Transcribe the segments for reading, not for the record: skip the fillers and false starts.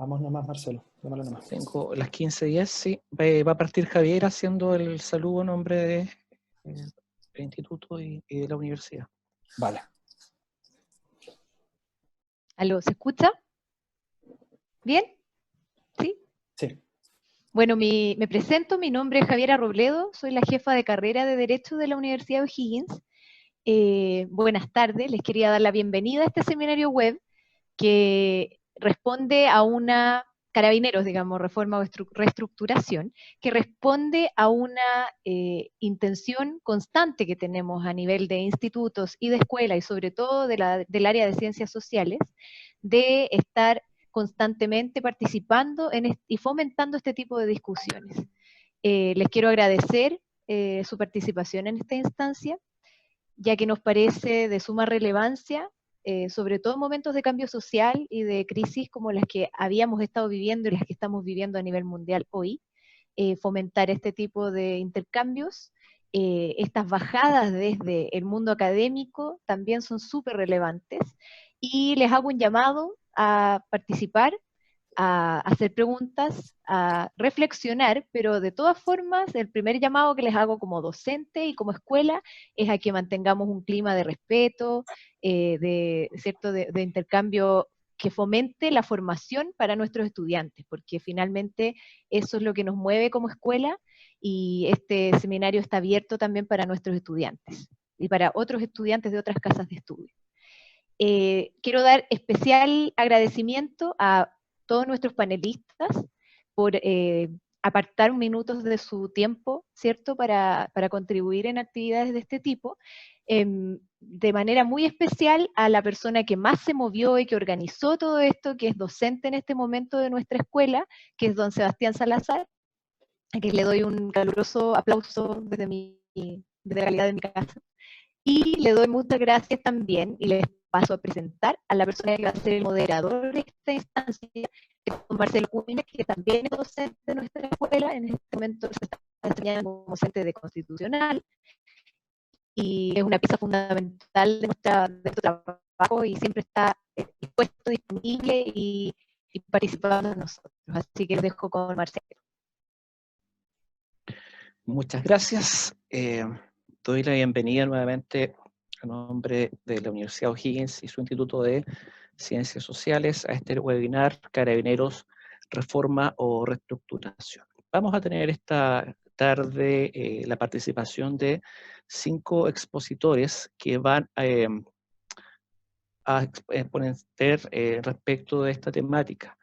Vamos nomás, Marcelo, démosle nomás. Tengo las 15:10, sí. Va a partir Javier haciendo el saludo en nombre del instituto y de la universidad. Vale. ¿Aló? ¿Se escucha? ¿Bien? ¿Sí? Sí. Bueno, me presento, mi nombre es Javiera Robledo, soy la jefa de carrera de Derecho de la Universidad de O'Higgins. Buenas tardes, les quería dar la bienvenida a este seminario web que responde a una, Carabineros, digamos, reforma o reestructuración, que responde a una intención constante que tenemos a nivel de institutos y de escuela, y sobre todo del área de ciencias sociales, de estar constantemente participando y fomentando este tipo de discusiones. Les quiero agradecer su participación en esta instancia, ya que nos parece de suma relevancia, sobre todo en momentos de cambio social y de crisis como las que habíamos estado viviendo y las que estamos viviendo a nivel mundial hoy, fomentar este tipo de intercambios. Estas bajadas desde el mundo académico también son súper relevantes, y les hago un llamado a participar, a hacer preguntas, a reflexionar, pero de todas formas, el primer llamado que les hago como docente y como escuela es a que mantengamos un clima de respeto, ¿cierto? De intercambio que fomente la formación para nuestros estudiantes, porque finalmente eso es lo que nos mueve como escuela, y este seminario está abierto también para nuestros estudiantes y para otros estudiantes de otras casas de estudio. Quiero dar especial agradecimiento a todos nuestros panelistas por apartar minutos de su tiempo, ¿cierto?, para contribuir en actividades de este tipo. De manera muy especial a la persona que más se movió y que organizó todo esto, que es docente en este momento de nuestra escuela, que es don Sebastián Salazar, a quien le doy un caluroso aplauso desde la calidad de mi casa. Y le doy muchas gracias también, y les paso a presentar a la persona que va a ser el moderador de esta instancia, que es don Marcelo Cuña, que también es docente de nuestra escuela. En este momento se está enseñando como docente de constitucional, y es una pieza fundamental de nuestro trabajo, y siempre está dispuesto, disponible y participando en nosotros. Así que les dejo con Marcelo. Muchas gracias. Doy la bienvenida nuevamente a nombre de la Universidad O'Higgins y su Instituto de Ciencias Sociales a este webinar Carabineros, Reforma o Reestructuración. Vamos a tener esta tarde la participación de 5 expositores que van a exponer respecto de esta temática.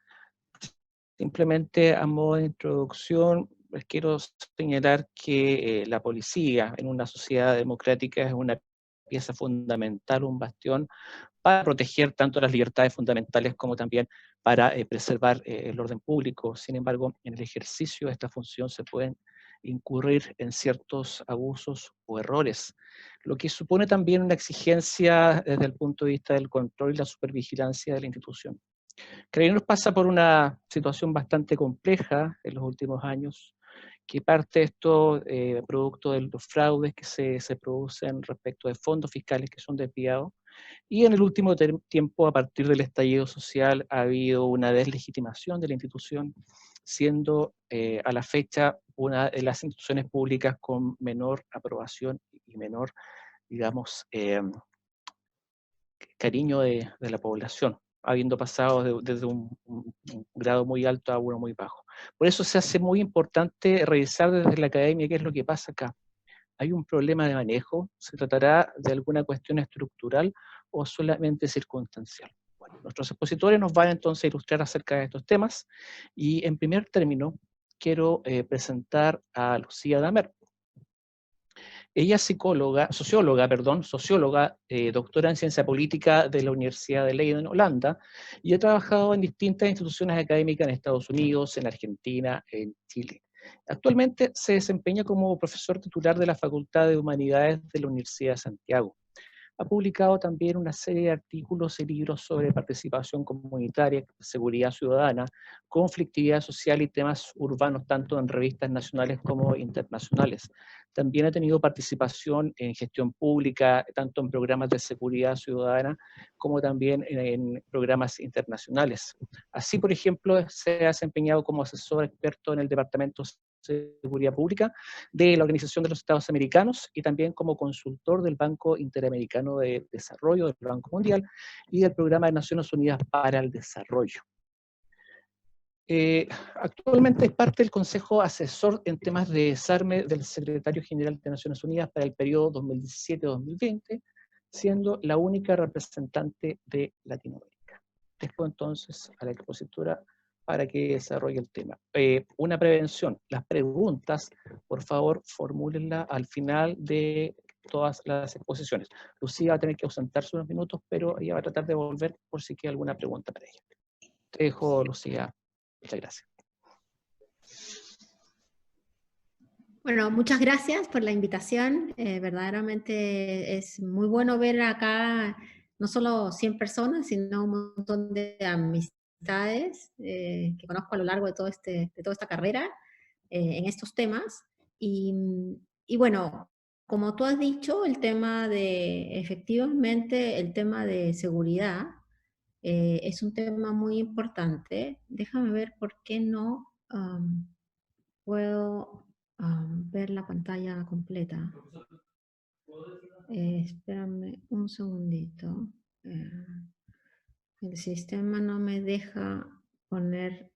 Simplemente a modo de introducción, les quiero señalar que la policía en una sociedad democrática es una pieza fundamental, un bastión para proteger tanto las libertades fundamentales como también para preservar el orden público. Sin embargo, en el ejercicio de esta función se pueden incurrir en ciertos abusos o errores, lo que supone también una exigencia desde el punto de vista del control y la supervigilancia de la institución. Carabineros pasa por una situación bastante compleja en los últimos años, que parte de esto producto de los fraudes que se producen respecto de fondos fiscales que son desviados, y en el último tiempo, a partir del estallido social, ha habido una deslegitimación de la institución, siendo a la fecha una de las instituciones públicas con menor aprobación y menor, digamos, cariño de la población, habiendo pasado desde un grado muy alto a uno muy bajo. Por eso se hace muy importante revisar desde la academia qué es lo que pasa acá. ¿Hay un problema de manejo? ¿Se tratará de alguna cuestión estructural o solamente circunstancial? Bueno, nuestros expositores nos van entonces a ilustrar acerca de estos temas, y en primer término quiero presentar a Lucía Damer. Ella es socióloga, doctora en ciencia política de la Universidad de Leiden, Holanda, y ha trabajado en distintas instituciones académicas en Estados Unidos, en Argentina, en Chile. Actualmente se desempeña como profesor titular de la Facultad de Humanidades de la Universidad de Santiago. Ha publicado también una serie de artículos y libros sobre participación comunitaria, seguridad ciudadana, conflictividad social y temas urbanos, tanto en revistas nacionales como internacionales. También ha tenido participación en gestión pública, tanto en programas de seguridad ciudadana como también en programas internacionales. Así, por ejemplo, se ha desempeñado como asesor experto en el Departamento de Seguridad Pública de la Organización de los Estados Americanos y también como consultor del Banco Interamericano de Desarrollo, del Banco Mundial y del Programa de Naciones Unidas para el Desarrollo. Actualmente es parte del Consejo Asesor en temas de desarme del Secretario General de Naciones Unidas para el periodo 2017-2020, siendo la única representante de Latinoamérica. Dejo entonces a la expositora para que desarrolle el tema. Una prevención, las preguntas, por favor, formúlenlas al final de todas las exposiciones. Lucía va a tener que ausentarse unos minutos, pero ella va a tratar de volver por si queda alguna pregunta para ella. Te dejo, Lucía. Muchas gracias. Bueno, muchas gracias por la invitación. Verdaderamente es muy bueno ver acá no solo 100 personas, sino un montón de amistades que conozco a lo largo de toda esta carrera en estos temas. Y bueno, como tú has dicho, efectivamente, el tema de seguridad es un tema muy importante. Déjame ver por qué no puedo ver la pantalla completa. Espérame un segundito. El sistema no me deja poner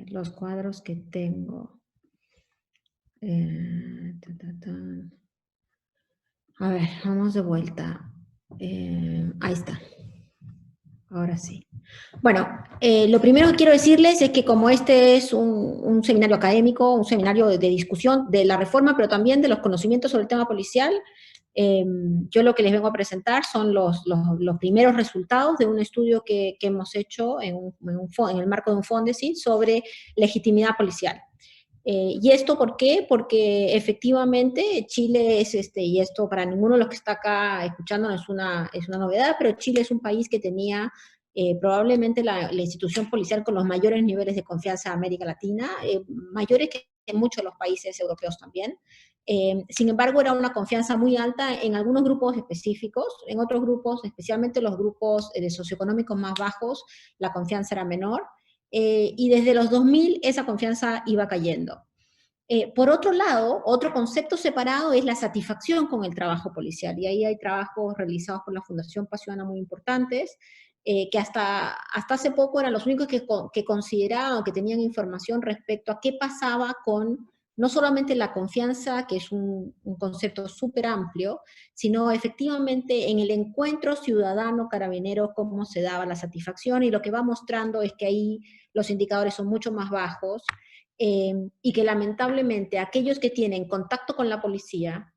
los cuadros que tengo. A ver, vamos de vuelta. Ahí está. Ahora sí. Bueno, lo primero que quiero decirles es que como este es un seminario académico, un seminario de discusión de la reforma, pero también de los conocimientos sobre el tema policial, yo lo que les vengo a presentar son los primeros resultados de un estudio que hemos hecho en el marco de un Fondesit sobre legitimidad policial. ¿Y esto por qué? Porque efectivamente Chile es, y esto para ninguno de los que está acá escuchando es una novedad, pero Chile es un país que tenía probablemente la institución policial con los mayores niveles de confianza de América Latina, mayores que en muchos de los países europeos también. Sin embargo, era una confianza muy alta en algunos grupos específicos, en otros grupos, especialmente los grupos socioeconómicos más bajos, la confianza era menor. Y desde los 2000 esa confianza iba cayendo. Por otro lado, otro concepto separado es la satisfacción con el trabajo policial, y ahí hay trabajos realizados por la Fundación Paz Ciudadana muy importantes, que hasta hace poco eran los únicos que consideraban o que tenían información respecto a qué pasaba con no solamente la confianza, que es un concepto súper amplio, sino efectivamente en el encuentro ciudadano-carabinero, cómo se daba la satisfacción, y lo que va mostrando es que ahí los indicadores son mucho más bajos, y que lamentablemente aquellos que tienen contacto con la policía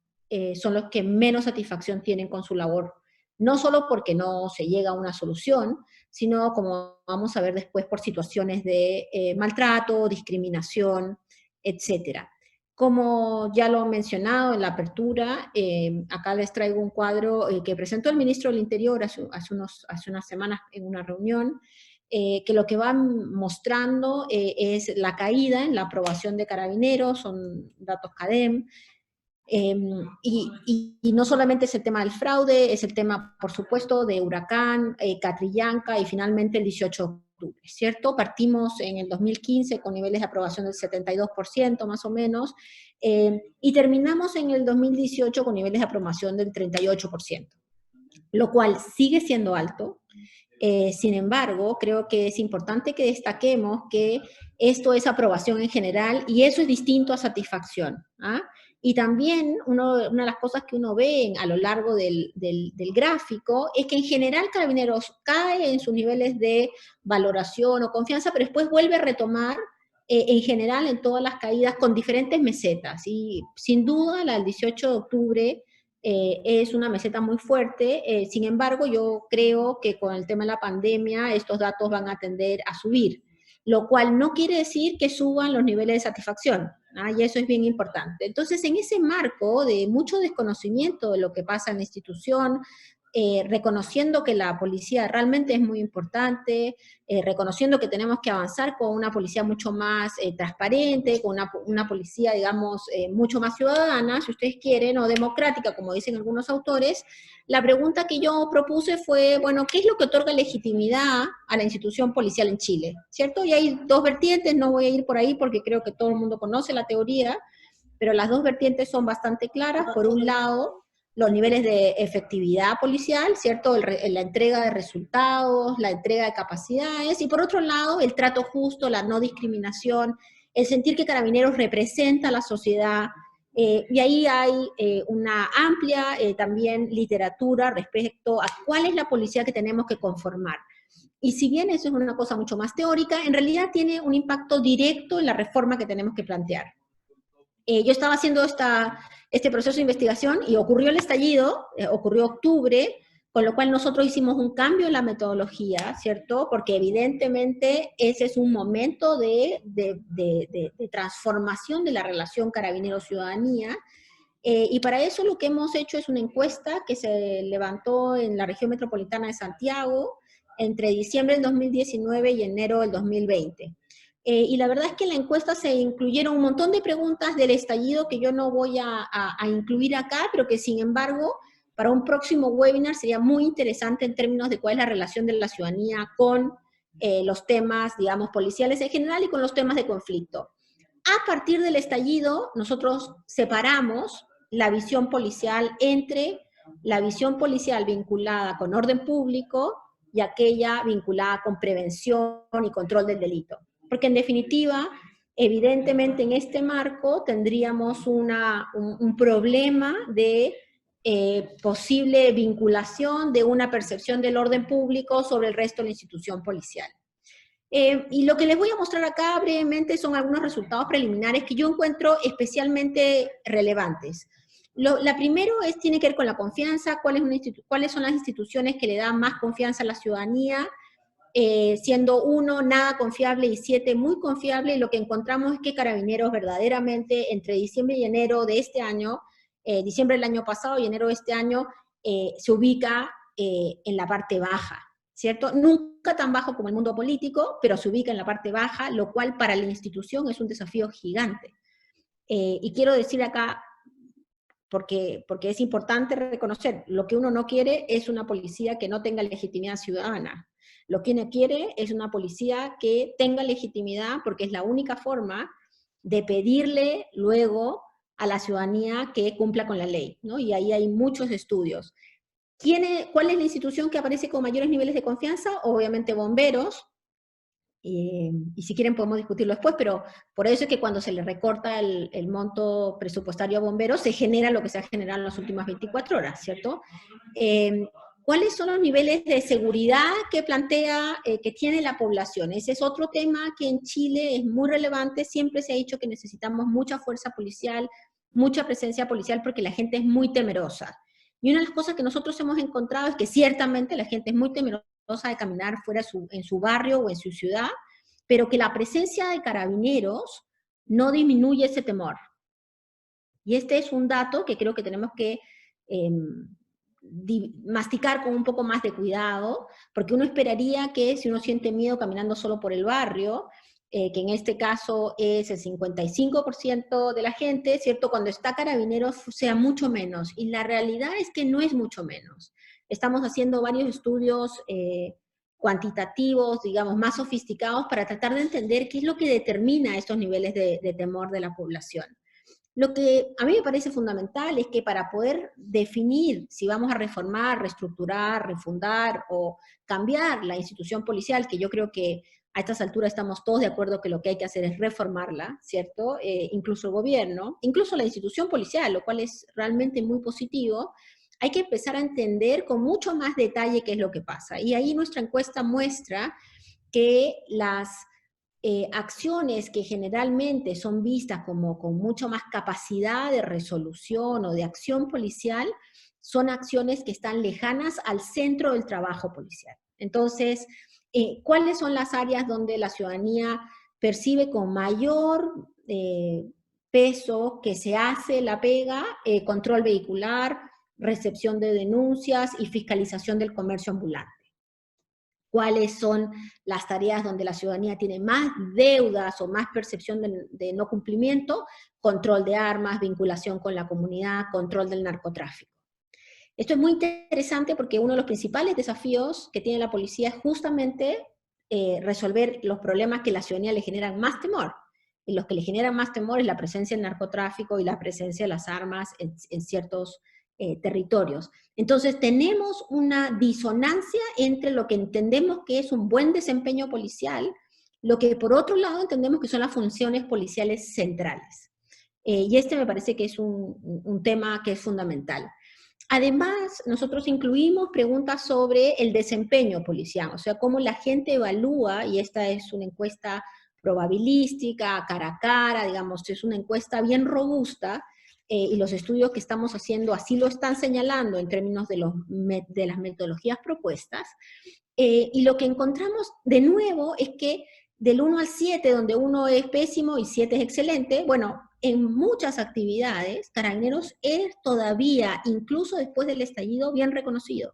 son los que menos satisfacción tienen con su labor, no solo porque no se llega a una solución, sino, como vamos a ver después, por situaciones de maltrato, discriminación, etc. Como ya lo he mencionado en la apertura, acá les traigo un cuadro que presentó el ministro del Interior hace unas semanas en una reunión, que lo que va mostrando es la caída en la aprobación de Carabineros, son datos CADEM, y no solamente es el tema del fraude, es el tema, por supuesto, de Huracán, Catrillanca y finalmente el 18 de octubre, ¿cierto? Partimos en el 2015 con niveles de aprobación del 72% más o menos, y terminamos en el 2018 con niveles de aprobación del 38%, lo cual sigue siendo alto. Sin embargo, creo que es importante que destaquemos que esto es aprobación en general y eso es distinto a satisfacción. Y también una de las cosas que uno ve a lo largo del gráfico es que en general Carabineros cae en sus niveles de valoración o confianza, pero después vuelve a retomar en general en todas las caídas con diferentes mesetas. Y sin duda la del 18 de octubre es una meseta muy fuerte. Sin embargo, yo creo que con el tema de la pandemia estos datos van a tender a subir, lo cual no quiere decir que suban los niveles de satisfacción, y eso es bien importante. Entonces, en ese marco de mucho desconocimiento de lo que pasa en la institución, reconociendo que la policía realmente es muy importante, reconociendo que tenemos que avanzar con una policía mucho más transparente, con una policía, digamos, mucho más ciudadana, si ustedes quieren, o democrática, como dicen algunos autores. La pregunta que yo propuse fue, bueno, ¿qué es lo que otorga legitimidad a la institución policial en Chile? ¿Cierto? Y hay dos vertientes, no voy a ir por ahí porque creo que todo el mundo conoce la teoría, pero las dos vertientes son bastante claras. Por un lado, los niveles de efectividad policial, ¿cierto? La entrega de resultados, la entrega de capacidades, y por otro lado, el trato justo, la no discriminación, el sentir que Carabineros representa a la sociedad, y ahí hay una amplia también literatura respecto a cuál es la policía que tenemos que conformar. Y si bien eso es una cosa mucho más teórica, en realidad tiene un impacto directo en la reforma que tenemos que plantear. Yo estaba haciendo este proceso de investigación y ocurrió el estallido, ocurrió octubre, con lo cual nosotros hicimos un cambio en la metodología, ¿cierto? Porque evidentemente ese es un momento de transformación de la relación carabinero-ciudadanía, y para eso lo que hemos hecho es una encuesta que se levantó en la región metropolitana de Santiago entre diciembre del 2019 y enero del 2020. Y la verdad es que en la encuesta se incluyeron un montón de preguntas del estallido que yo no voy a incluir acá, pero que sin embargo para un próximo webinar sería muy interesante en términos de cuál es la relación de la ciudadanía con los temas, digamos, policiales en general y con los temas de conflicto. A partir del estallido, nosotros separamos la visión policial entre la visión policial vinculada con orden público y aquella vinculada con prevención y control del delito. Porque en definitiva, evidentemente en este marco tendríamos un problema de posible vinculación de una percepción del orden público sobre el resto de la institución policial. Y lo que les voy a mostrar acá brevemente son algunos resultados preliminares que yo encuentro especialmente relevantes. La primero tiene que ver con la confianza, cuáles son las instituciones que le dan más confianza a la ciudadanía, siendo 1 nada confiable y 7 muy confiable. Y lo que encontramos es que Carabineros verdaderamente entre diciembre y enero de este año, diciembre del año pasado y enero de este año, se ubica en la parte baja, ¿cierto? Nunca tan bajo como el mundo político, pero se ubica en la parte baja, lo cual para la institución es un desafío gigante. Y quiero decir acá, porque es importante reconocer, lo que uno no quiere es una policía que no tenga legitimidad ciudadana. Lo que uno quiere es una policía que tenga legitimidad, porque es la única forma de pedirle luego a la ciudadanía que cumpla con la ley, ¿no? Y ahí hay muchos estudios. ¿Cuál es la institución que aparece con mayores niveles de confianza? Obviamente bomberos, y si quieren podemos discutirlo después, pero por eso es que cuando se le recorta el monto presupuestario a bomberos, se genera lo que se ha generado en las últimas 24 horas, ¿cierto? ¿Cuáles son los niveles de seguridad que plantea, que tiene la población? Ese es otro tema que en Chile es muy relevante. Siempre se ha dicho que necesitamos mucha fuerza policial, mucha presencia policial, porque la gente es muy temerosa. Y una de las cosas que nosotros hemos encontrado es que ciertamente la gente es muy temerosa de caminar fuera en su barrio o en su ciudad, pero que la presencia de Carabineros no disminuye ese temor. Y este es un dato que creo que tenemos que masticar con un poco más de cuidado, porque uno esperaría que si uno siente miedo caminando solo por el barrio, que en este caso es el 55% de la gente, ¿cierto? Cuando está Carabineros sea mucho menos, y la realidad es que no es mucho menos. Estamos haciendo varios estudios cuantitativos, digamos, más sofisticados para tratar de entender qué es lo que determina estos niveles de temor de la población. Lo que a mí me parece fundamental es que para poder definir si vamos a reformar, reestructurar, refundar o cambiar la institución policial, que yo creo que a estas alturas estamos todos de acuerdo que lo que hay que hacer es reformarla, ¿cierto? Incluso el gobierno, incluso la institución policial, lo cual es realmente muy positivo. Hay que empezar a entender con mucho más detalle qué es lo que pasa. Y ahí nuestra encuesta muestra que las acciones que generalmente son vistas como con mucho más capacidad de resolución o de acción policial, son acciones que están lejanas al centro del trabajo policial. Entonces, ¿cuáles son las áreas donde la ciudadanía percibe con mayor peso que se hace la pega? Control vehicular, recepción de denuncias y fiscalización del comercio ambulante. ¿Cuáles son las tareas donde la ciudadanía tiene más deudas o más percepción de no cumplimiento? Control de armas, vinculación con la comunidad, control del narcotráfico. Esto es muy interesante porque uno de los principales desafíos que tiene la policía es justamente resolver los problemas que a la ciudadanía le generan más temor. Y los que le generan más temor es la presencia del narcotráfico y la presencia de las armas en ciertos territorios. Entonces tenemos una disonancia entre lo que entendemos que es un buen desempeño policial, lo que por otro lado entendemos que son las funciones policiales centrales. Y este me parece que es un tema que es fundamental. Además, nosotros incluimos preguntas sobre el desempeño policial, o sea, cómo la gente evalúa, y esta es una encuesta probabilística, cara a cara, digamos, es una encuesta bien robusta, y los estudios que estamos haciendo así lo están señalando en términos de las metodologías propuestas, y lo que encontramos de nuevo es que del 1 al 7, donde 1 es pésimo y 7 es excelente, bueno, en muchas actividades, Carabineros es todavía, incluso después del estallido, bien reconocido.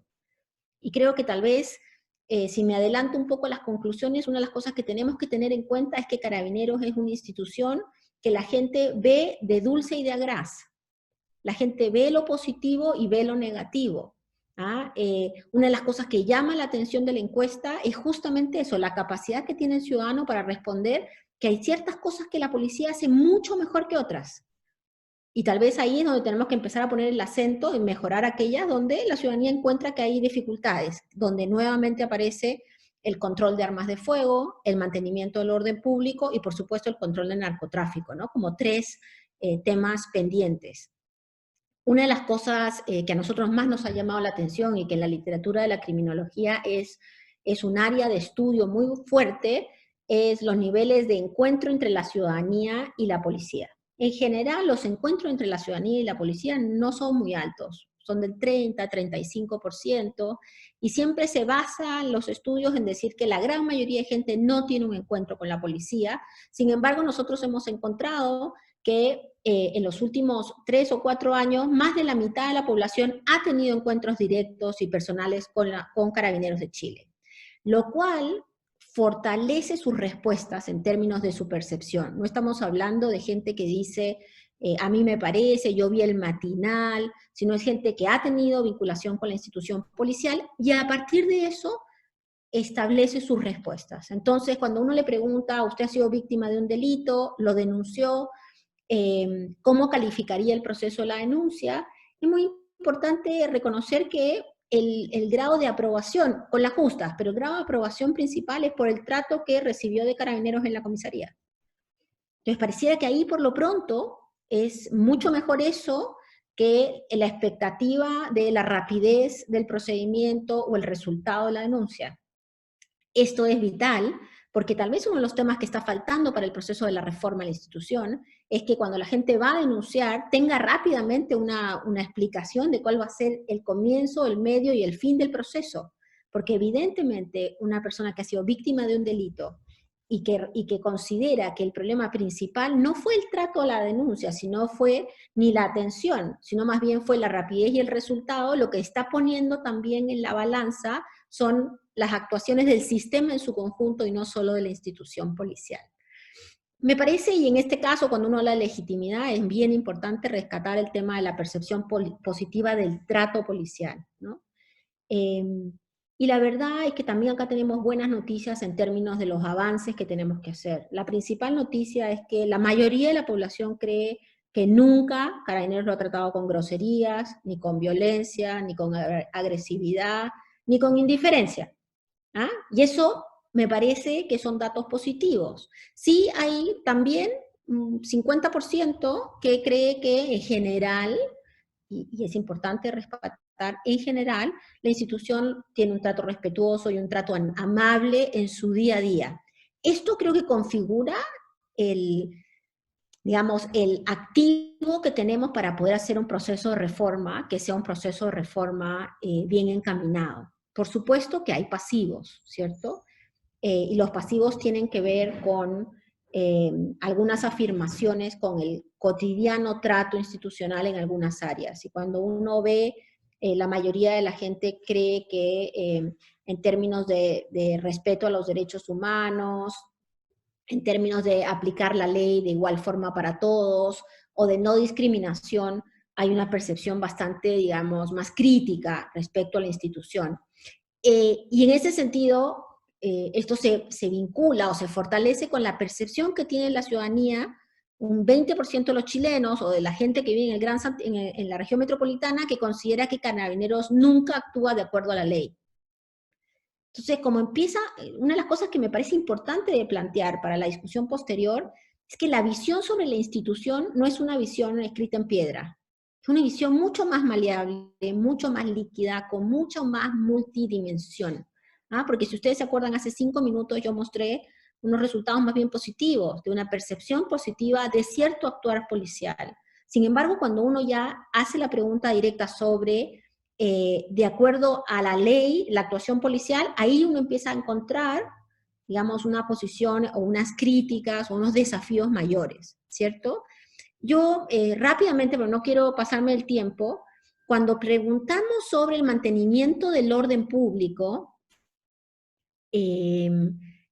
Y creo que tal vez, si me adelanto un poco a las conclusiones, una de las cosas que tenemos que tener en cuenta es que Carabineros es una institución que la gente ve de dulce y de agraz. La gente ve lo positivo y ve lo negativo. Una de las cosas que llama la atención de la encuesta es justamente eso, la capacidad que tiene el ciudadano para responder que hay ciertas cosas que la policía hace mucho mejor que otras. Y tal vez ahí es donde tenemos que empezar a poner el acento en mejorar aquellas donde la ciudadanía encuentra que hay dificultades, donde nuevamente aparece el control de armas de fuego, el mantenimiento del orden público y por supuesto el control del narcotráfico, ¿no? Como 3 temas pendientes. Una de las cosas que a nosotros más nos ha llamado la atención y que en la literatura de la criminología es un área de estudio muy fuerte, es los niveles de encuentro entre la ciudadanía y la policía. En general, los encuentros entre la ciudadanía y la policía no son muy altos, son del 30, 35%, y siempre se basan los estudios en decir que la gran mayoría de gente no tiene un encuentro con la policía. Sin embargo, nosotros hemos encontrado que en los últimos 3 o 4 años, más de la mitad de la población ha tenido encuentros directos y personales con Carabineros de Chile, lo cual fortalece sus respuestas en términos de su percepción. No estamos hablando de gente que dice, a mí me parece, yo vi el matinal, sino es gente que ha tenido vinculación con la institución policial y a partir de eso establece sus respuestas. Entonces, cuando uno le pregunta, ¿usted ha sido víctima de un delito? ¿Lo denunció? ¿Cómo calificaría el proceso de la denuncia? Es muy importante reconocer que el grado de aprobación, con las justas, pero el grado de aprobación principal es por el trato que recibió de Carabineros en la comisaría. Entonces pareciera que ahí por lo pronto es mucho mejor eso que la expectativa de la rapidez del procedimiento o el resultado de la denuncia. Esto es vital porque tal vez uno de los temas que está faltando para el proceso de la reforma de la institución es que cuando la gente va a denunciar tenga rápidamente una explicación de cuál va a ser el comienzo, el medio y el fin del proceso. Porque evidentemente una persona que ha sido víctima de un delito y que considera que el problema principal no fue el trato a la denuncia, sino fue ni la atención, sino más bien fue la rapidez y el resultado, lo que está poniendo también en la balanza son las actuaciones del sistema en su conjunto y no solo de la institución policial. Me parece, y en este caso, cuando uno habla de legitimidad, es bien importante rescatar el tema de la percepción positiva del trato policial, ¿no? Y la verdad es que también acá tenemos buenas noticias en términos de los avances que tenemos que hacer. La principal noticia es que la mayoría de la población cree que nunca Carabineros lo ha tratado con groserías, ni con violencia, ni con agresividad, ni con indiferencia. Y eso me parece que son datos positivos. Sí hay también un 50% que cree que en general, y es importante respetar, en general, la institución tiene un trato respetuoso y un trato amable en su día a día. Esto creo que configura el activo que tenemos para poder hacer un proceso de reforma, que sea un proceso de reforma bien encaminado. Por supuesto que hay pasivos, ¿cierto? Y los pasivos tienen que ver con algunas afirmaciones con el cotidiano trato institucional en algunas áreas. Y cuando uno ve La mayoría de la gente cree que en términos de respeto a los derechos humanos, en términos de aplicar la ley de igual forma para todos, o de no discriminación, hay una percepción bastante, digamos, más crítica respecto a la institución. Y en ese sentido, esto se vincula o se fortalece con la percepción que tiene la ciudadanía, un 20% de los chilenos o de la gente que vive en la región metropolitana, que considera que Carabineros nunca actúa de acuerdo a la ley. Entonces, como empieza, una de las cosas que me parece importante de plantear para la discusión posterior es que la visión sobre la institución no es una visión escrita en piedra, es una visión mucho más maleable, mucho más líquida, con mucho más multidimensión. ¿Ah? Porque si ustedes se acuerdan, hace 5 minutos yo mostré unos resultados más bien positivos, de una percepción positiva de cierto actuar policial. Sin embargo, cuando uno ya hace la pregunta directa sobre de acuerdo a la ley, la actuación policial, ahí uno empieza a encontrar, digamos, una posición o unas críticas o unos desafíos mayores, ¿cierto? Yo rápidamente, pero no quiero pasarme el tiempo, cuando preguntamos sobre el mantenimiento del orden público,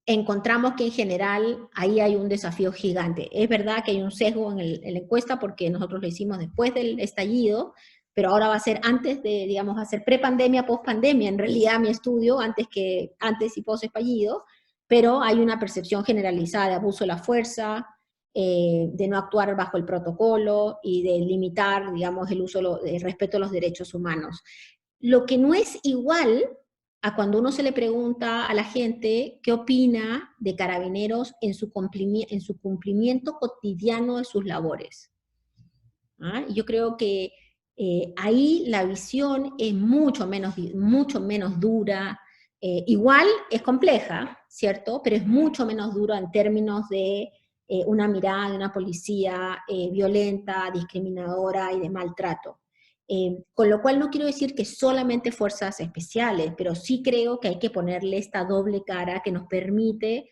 encontramos que en general ahí hay un desafío gigante. Es verdad que hay un sesgo en la encuesta porque nosotros lo hicimos después del estallido, pero ahora va a ser antes de, digamos, va a ser prepandemia, pospandemia, en realidad mi estudio, antes y post-estallido, pero hay una percepción generalizada de abuso de la fuerza, de no actuar bajo el protocolo y de limitar, digamos, el respeto a los derechos humanos. Lo que no es igual a cuando uno se le pregunta a la gente qué opina de Carabineros en su cumplimiento cotidiano de sus labores. ¿Ah? Yo creo que ahí la visión es mucho menos dura, igual es compleja, ¿cierto? Pero es mucho menos dura en términos de una mirada de una policía violenta, discriminadora y de maltrato. Con lo cual no quiero decir que solamente fuerzas especiales, pero sí creo que hay que ponerle esta doble cara que nos permite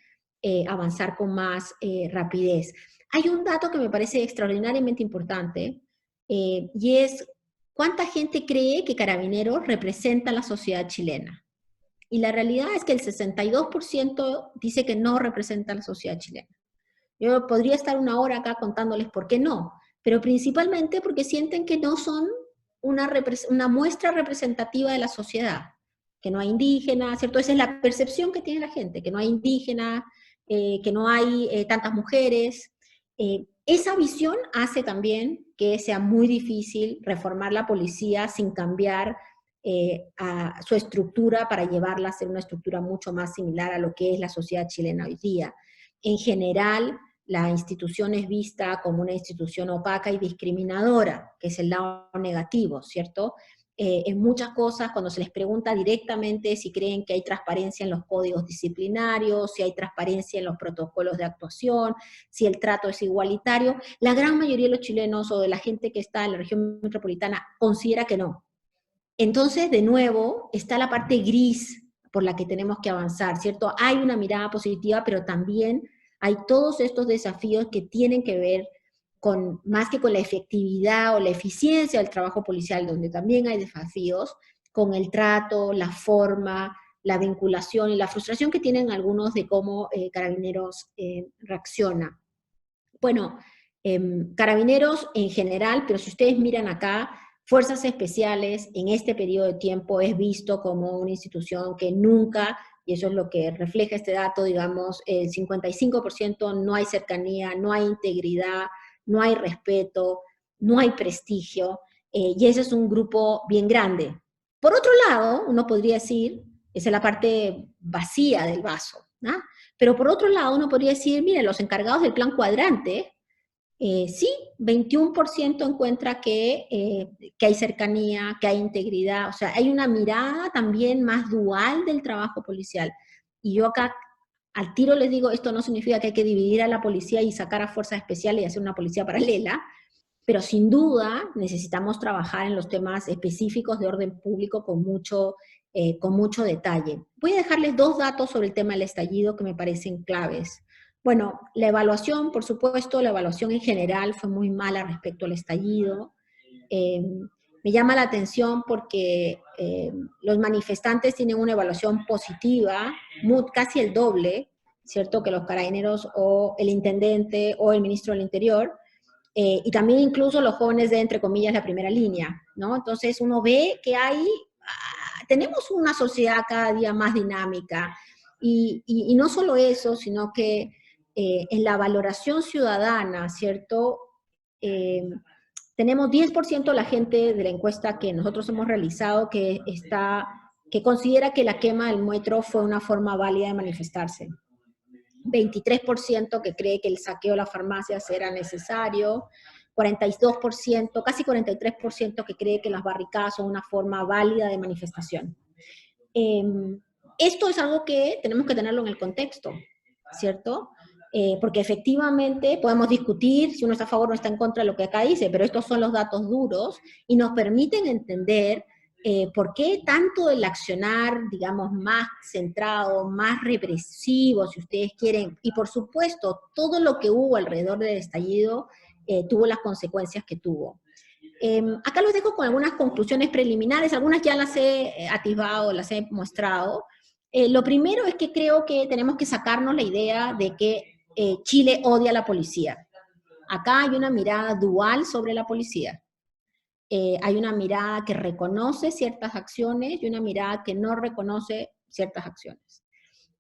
avanzar con más rapidez. Hay un dato que me parece extraordinariamente importante, y es cuánta gente cree que Carabineros representa a la sociedad chilena. Y la realidad es que el 62% dice que no representa a la sociedad chilena. Yo podría estar una hora acá contándoles por qué no, pero principalmente porque sienten que no son una muestra representativa de la sociedad, que no hay indígenas, ¿cierto? Esa es la percepción que tiene la gente, que no hay indígenas, que no hay tantas mujeres. Esa visión hace también que sea muy difícil reformar la policía sin cambiar a su estructura para llevarla a ser una estructura mucho más similar a lo que es la sociedad chilena hoy día. En general, la institución es vista como una institución opaca y discriminadora, que es el lado negativo, ¿cierto? En muchas cosas, cuando se les pregunta directamente si creen que hay transparencia en los códigos disciplinarios, si hay transparencia en los protocolos de actuación, si el trato es igualitario, la gran mayoría de los chilenos o de la gente que está en la región metropolitana considera que no. Entonces, de nuevo, está la parte gris por la que tenemos que avanzar, ¿cierto? Hay una mirada positiva, pero también hay todos estos desafíos que tienen que ver con, más que con la efectividad o la eficiencia del trabajo policial, donde también hay desafíos, con el trato, la forma, la vinculación y la frustración que tienen algunos de cómo Carabineros reacciona. Bueno, Carabineros en general, pero si ustedes miran acá, Fuerzas Especiales en este periodo de tiempo es visto como una institución que nunca, y eso es lo que refleja este dato, digamos, el 55% no hay cercanía, no hay integridad, no hay respeto, no hay prestigio, y ese es un grupo bien grande. Por otro lado, uno podría decir, esa es la parte vacía del vaso, ¿no? Pero por otro lado, uno podría decir, miren, los encargados del plan cuadrante, sí, 21% encuentra que hay cercanía, que hay integridad, o sea, hay una mirada también más dual del trabajo policial. Y yo acá al tiro les digo, esto no significa que hay que dividir a la policía y sacar a fuerzas especiales y hacer una policía paralela, pero sin duda necesitamos trabajar en los temas específicos de orden público con mucho detalle. Voy a dejarles 2 datos sobre el tema del estallido que me parecen claves. Bueno, la evaluación, por supuesto, la evaluación en general fue muy mala respecto al estallido. Me llama la atención porque los manifestantes tienen una evaluación positiva, casi el doble, ¿cierto?, que los carabineros o el intendente o el ministro del Interior, y también incluso los jóvenes de, entre comillas, la primera línea, ¿no? Entonces uno ve que tenemos una sociedad cada día más dinámica, y no solo eso, sino que en la valoración ciudadana, ¿cierto?, tenemos 10% de la gente de la encuesta que nosotros hemos realizado que considera que la quema del metro fue una forma válida de manifestarse. 23% que cree que el saqueo de las farmacias era necesario, 42%, casi 43% que cree que las barricadas son una forma válida de manifestación. Esto es algo que tenemos que tenerlo en el contexto, ¿cierto? Porque efectivamente podemos discutir si uno está a favor o está en contra de lo que acá dice, pero estos son los datos duros y nos permiten entender por qué tanto el accionar, digamos, más centrado, más represivo, si ustedes quieren, y por supuesto, todo lo que hubo alrededor del estallido tuvo las consecuencias que tuvo. Acá los dejo con algunas conclusiones preliminares, algunas ya las he atisbado, las he mostrado. Lo primero es que creo que tenemos que sacarnos la idea de que Chile odia a la policía. Acá hay una mirada dual sobre la policía. Hay una mirada que reconoce ciertas acciones y una mirada que no reconoce ciertas acciones.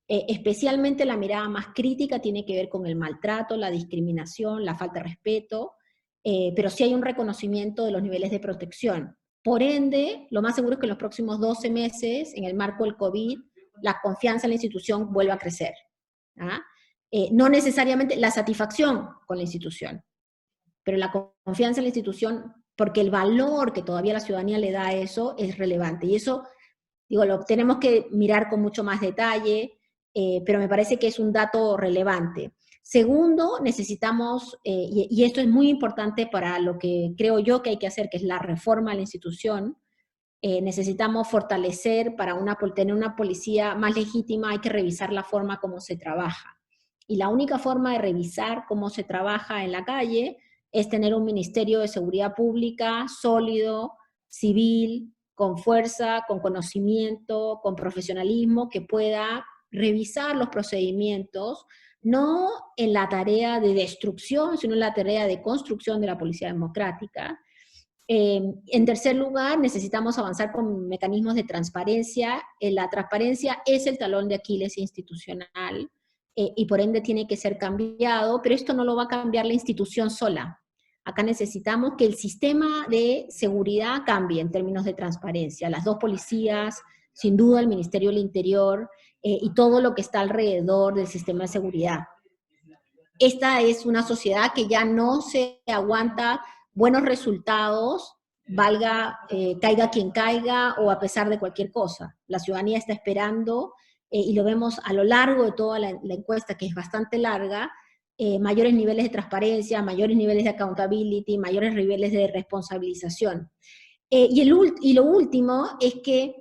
Especialmente la mirada más crítica tiene que ver con el maltrato, la discriminación, la falta de respeto, pero sí hay un reconocimiento de los niveles de protección. Por ende, lo más seguro es que en los próximos 12 meses, en el marco del COVID, la confianza en la institución vuelva a crecer. ¿Ah? No necesariamente la satisfacción con la institución, pero la confianza en la institución, porque el valor que todavía la ciudadanía le da a eso es relevante. Y eso, digo, lo tenemos que mirar con mucho más detalle, pero me parece que es un dato relevante. Segundo, necesitamos, y esto es muy importante para lo que creo yo que hay que hacer, que es la reforma a la institución, necesitamos fortalecer para tener una policía más legítima, hay que revisar la forma como se trabaja. Y la única forma de revisar cómo se trabaja en la calle es tener un Ministerio de Seguridad Pública sólido, civil, con fuerza, con conocimiento, con profesionalismo, que pueda revisar los procedimientos, no en la tarea de destrucción, sino en la tarea de construcción de la policía democrática. En tercer lugar, necesitamos avanzar con mecanismos de transparencia. La transparencia es el talón de Aquiles institucional y por ende tiene que ser cambiado, pero esto no lo va a cambiar la institución sola. Acá necesitamos que el sistema de seguridad cambie en términos de transparencia. Las dos policías, sin duda el Ministerio del Interior y todo lo que está alrededor del sistema de seguridad. Esta es una sociedad que ya no se aguanta buenos resultados, caiga quien caiga o a pesar de cualquier cosa. La ciudadanía está esperando, y lo vemos a lo largo de toda la encuesta, que es bastante larga, mayores niveles de transparencia, mayores niveles de accountability, mayores niveles de responsabilización. Y lo último es que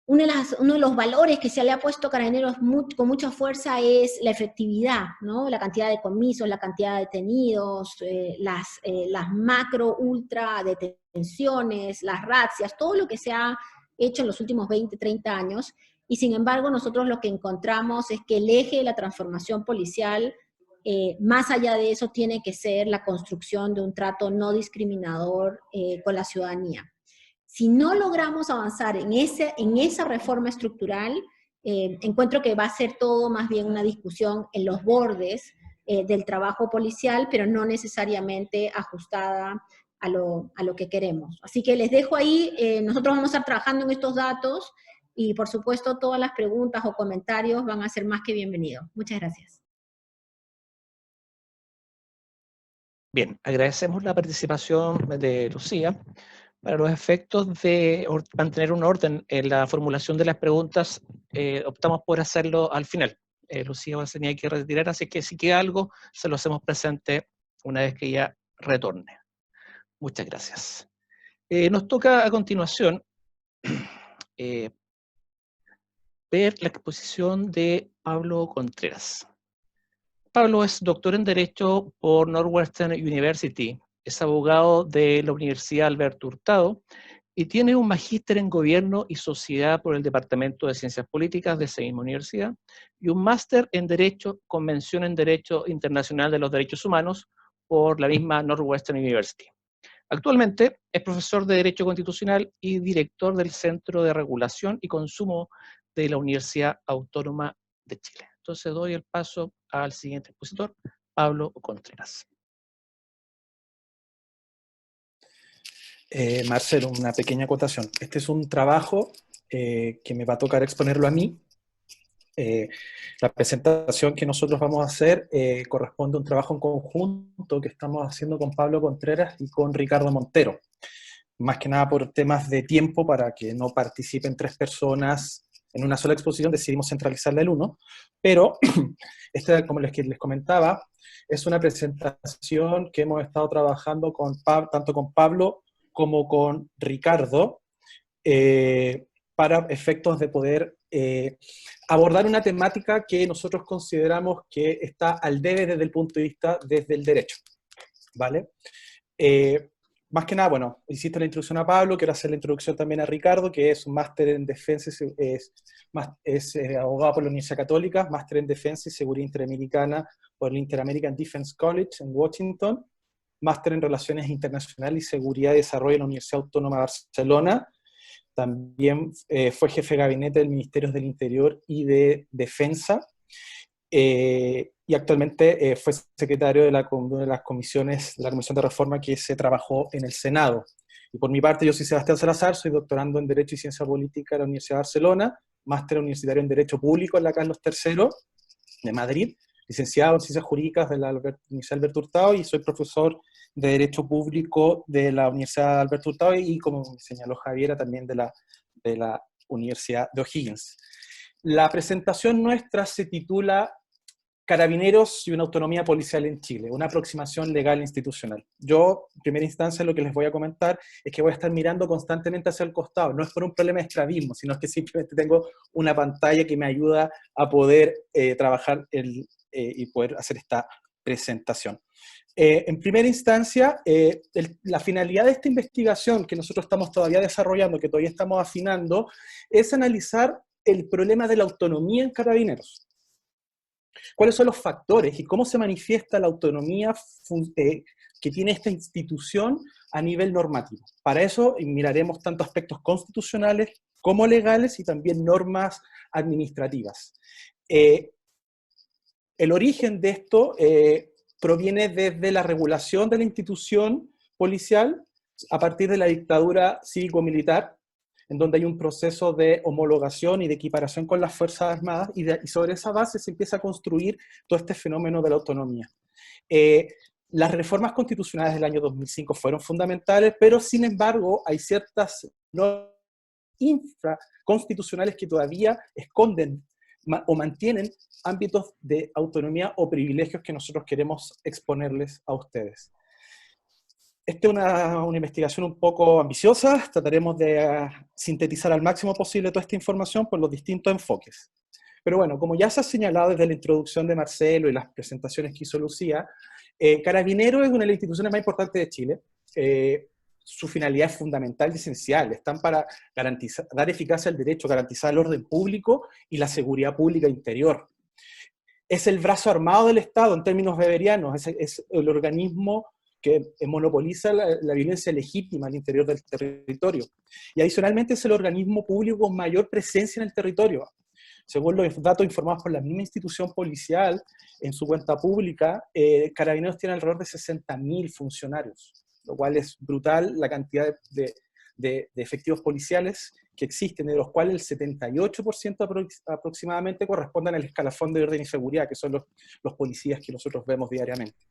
uno de los valores que se le ha puesto a Carabineros con mucha fuerza es la efectividad, ¿no? La cantidad de comisos, la cantidad de detenidos, las macro, ultra detenciones, las razias, todo lo que se ha hecho en los últimos 20, 30 años, y sin embargo nosotros lo que encontramos es que el eje de la transformación policial, más allá de eso, tiene que ser la construcción de un trato no discriminador con la ciudadanía. Si no logramos avanzar en esa reforma estructural, encuentro que va a ser todo más bien una discusión en los bordes del trabajo policial, pero no necesariamente ajustada a lo que queremos. Así que les dejo ahí, nosotros vamos a estar trabajando en estos datos, y por supuesto todas las preguntas o comentarios van a ser más que bienvenidos. Muchas gracias. Bien, agradecemos la participación de Lucía. Para los efectos de mantener un orden en la formulación de las preguntas, optamos por hacerlo al final. Lucía se tenía que retirar, así que si queda algo, se lo hacemos presente una vez que ella retorne. Muchas gracias. Nos toca a continuación ver la exposición de Pablo Contreras. Pablo es doctor en Derecho por Northwestern University es abogado de la Universidad Alberto Hurtado y tiene un magíster en Gobierno y Sociedad por el Departamento de Ciencias Políticas de esa misma universidad y un máster en Derecho, Convención en Derecho Internacional de los Derechos Humanos por la misma Northwestern University. Actualmente es profesor de Derecho Constitucional y director del Centro de Regulación y Consumo de la Universidad Autónoma de Chile. Entonces doy el paso al siguiente expositor, Pablo Contreras. Marcelo, una pequeña acotación. Este es un trabajo que me va a tocar exponerlo a mí. La presentación que nosotros vamos a hacer corresponde a un trabajo en conjunto que estamos haciendo con Pablo Contreras y con Ricardo Montero. Más que nada por temas de tiempo, para que no participen 3 personas en una sola exposición, decidimos centralizarla en uno, pero como les comentaba, es una presentación que hemos estado trabajando tanto con Pablo como con Ricardo, para efectos de poder abordar una temática que nosotros consideramos que está al debe desde el punto de vista desde el derecho, ¿vale? Más que nada, bueno, hiciste la introducción a Pablo, quiero hacer la introducción también a Ricardo, que es un máster en defensa, es abogado por la Universidad Católica, máster en defensa y seguridad interamericana por el Inter-American Defense College en Washington, máster en Relaciones Internacionales y Seguridad y Desarrollo en la Universidad Autónoma de Barcelona. También fue jefe de gabinete del Ministerio del Interior y de Defensa. Y actualmente fue secretario de una de las comisiones, de la Comisión de Reforma que se trabajó en el Senado. Y por mi parte, yo soy Sebastián Salazar, soy doctorando en Derecho y Ciencia Política en la Universidad de Barcelona, máster universitario en Derecho Público en la Carlos III de Madrid, licenciado en Ciencias Jurídicas de la Universidad Alberto Hurtado, y soy profesor de Derecho Público de la Universidad Alberto Hurtado y, como señaló Javiera, también de la Universidad de O'Higgins. La presentación nuestra se titula Carabineros y una autonomía policial en Chile, una aproximación legal e institucional. Yo, en primera instancia, lo que les voy a comentar es que voy a estar mirando constantemente hacia el costado. No es por un problema de estrabismo, sino que simplemente tengo una pantalla que me ayuda a poder trabajar y poder hacer esta presentación. En primera instancia, la finalidad de esta investigación que nosotros estamos todavía desarrollando, que todavía estamos afinando, es analizar el problema de la autonomía en Carabineros. ¿Cuáles son los factores y cómo se manifiesta la autonomía que tiene esta institución a nivel normativo? Para eso miraremos tanto aspectos constitucionales como legales y también normas administrativas. El origen de esto proviene desde la regulación de la institución policial a partir de la dictadura cívico-militar, en donde hay un proceso de homologación y de equiparación con las Fuerzas Armadas, y sobre esa base se empieza a construir todo este fenómeno de la autonomía. Las reformas constitucionales del año 2005 fueron fundamentales, pero sin embargo hay ciertas normas infraconstitucionales que todavía esconden o mantienen ámbitos de autonomía o privilegios que nosotros queremos exponerles a ustedes. Esta es una investigación un poco ambiciosa, trataremos de sintetizar al máximo posible toda esta información por los distintos enfoques. Pero bueno, como ya se ha señalado desde la introducción de Marcelo y las presentaciones que hizo Lucía, Carabineros es una de las instituciones más importantes de Chile. Su finalidad es fundamental y esencial, están para dar eficacia al derecho, garantizar el orden público y la seguridad pública interior. Es el brazo armado del Estado en términos weberianos, es el organismo que monopoliza la violencia legítima al interior del territorio. Y adicionalmente es el organismo público con mayor presencia en el territorio. Según los datos informados por la misma institución policial, en su cuenta pública, Carabineros tiene alrededor de 60.000 funcionarios, lo cual es brutal la cantidad de efectivos policiales que existen, de los cuales el 78% aproximadamente corresponden al escalafón de orden y seguridad, que son los policías que nosotros vemos diariamente.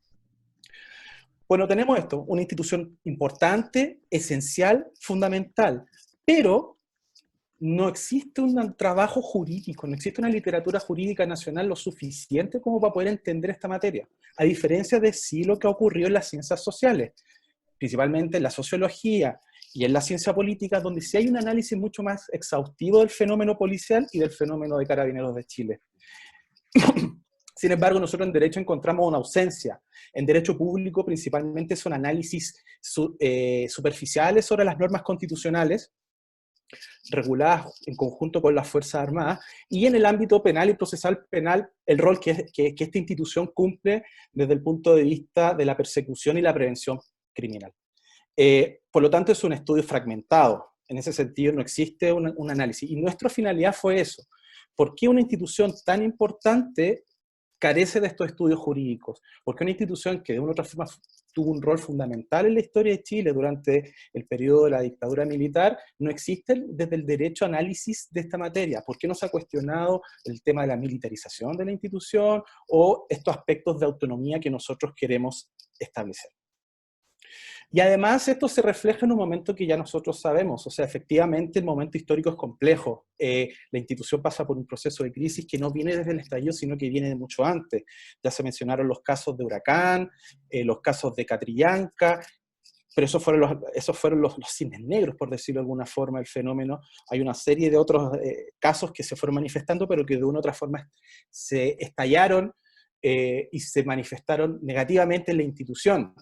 Bueno, tenemos esto, una institución importante, esencial, fundamental, pero no existe un trabajo jurídico, no existe una literatura jurídica nacional lo suficiente como para poder entender esta materia, a diferencia de sí lo que ha ocurrido en las ciencias sociales, principalmente en la sociología y en la ciencia política, donde sí hay un análisis mucho más exhaustivo del fenómeno policial y del fenómeno de Carabineros de Chile. Sin embargo, nosotros en derecho encontramos una ausencia. En derecho público principalmente son análisis superficiales sobre las normas constitucionales, reguladas en conjunto con las Fuerzas Armadas, y en el ámbito penal y procesal penal, el rol que esta institución cumple desde el punto de vista de la persecución y la prevención criminal. Por lo tanto, es un estudio fragmentado. En ese sentido, no existe un análisis. Y nuestra finalidad fue eso. ¿Por qué una institución tan importante carece de estos estudios jurídicos? Porque una institución que de una u otra forma tuvo un rol fundamental en la historia de Chile durante el periodo de la dictadura militar, no existe desde el derecho análisis de esta materia. ¿Por qué no se ha cuestionado el tema de la militarización de la institución o estos aspectos de autonomía que nosotros queremos establecer? Y además esto se refleja en un momento que ya nosotros sabemos, o sea, efectivamente el momento histórico es complejo. La institución pasa por un proceso de crisis que no viene desde el estallido, sino que viene de mucho antes. Ya se mencionaron los casos de Huracán, los casos de Catrillanca, pero esos fueron los cisnes negros, por decirlo de alguna forma, el fenómeno. Hay una serie de otros casos que se fueron manifestando, pero que de una u otra forma se estallaron y se manifestaron negativamente en la institución.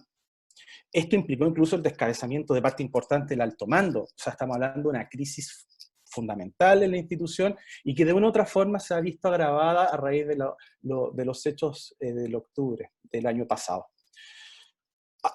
Esto implicó incluso el descabezamiento de parte importante del alto mando. O sea, estamos hablando de una crisis fundamental en la institución y que de una u otra forma se ha visto agravada a raíz de los hechos del octubre del año pasado.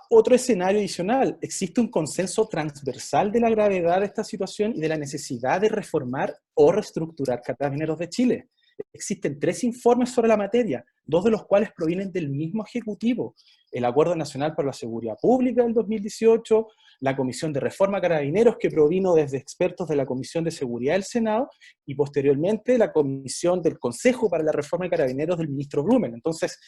Otro escenario adicional, existe un consenso transversal de la gravedad de esta situación y de la necesidad de reformar o reestructurar Carabineros de Chile. Existen 3 informes sobre la materia, 2 de los cuales provienen del mismo Ejecutivo: el Acuerdo Nacional para la Seguridad Pública del 2018, la Comisión de Reforma a Carabineros, que provino desde expertos de la Comisión de Seguridad del Senado, y posteriormente la Comisión del Consejo para la Reforma de Carabineros del ministro Blumen. Entonces,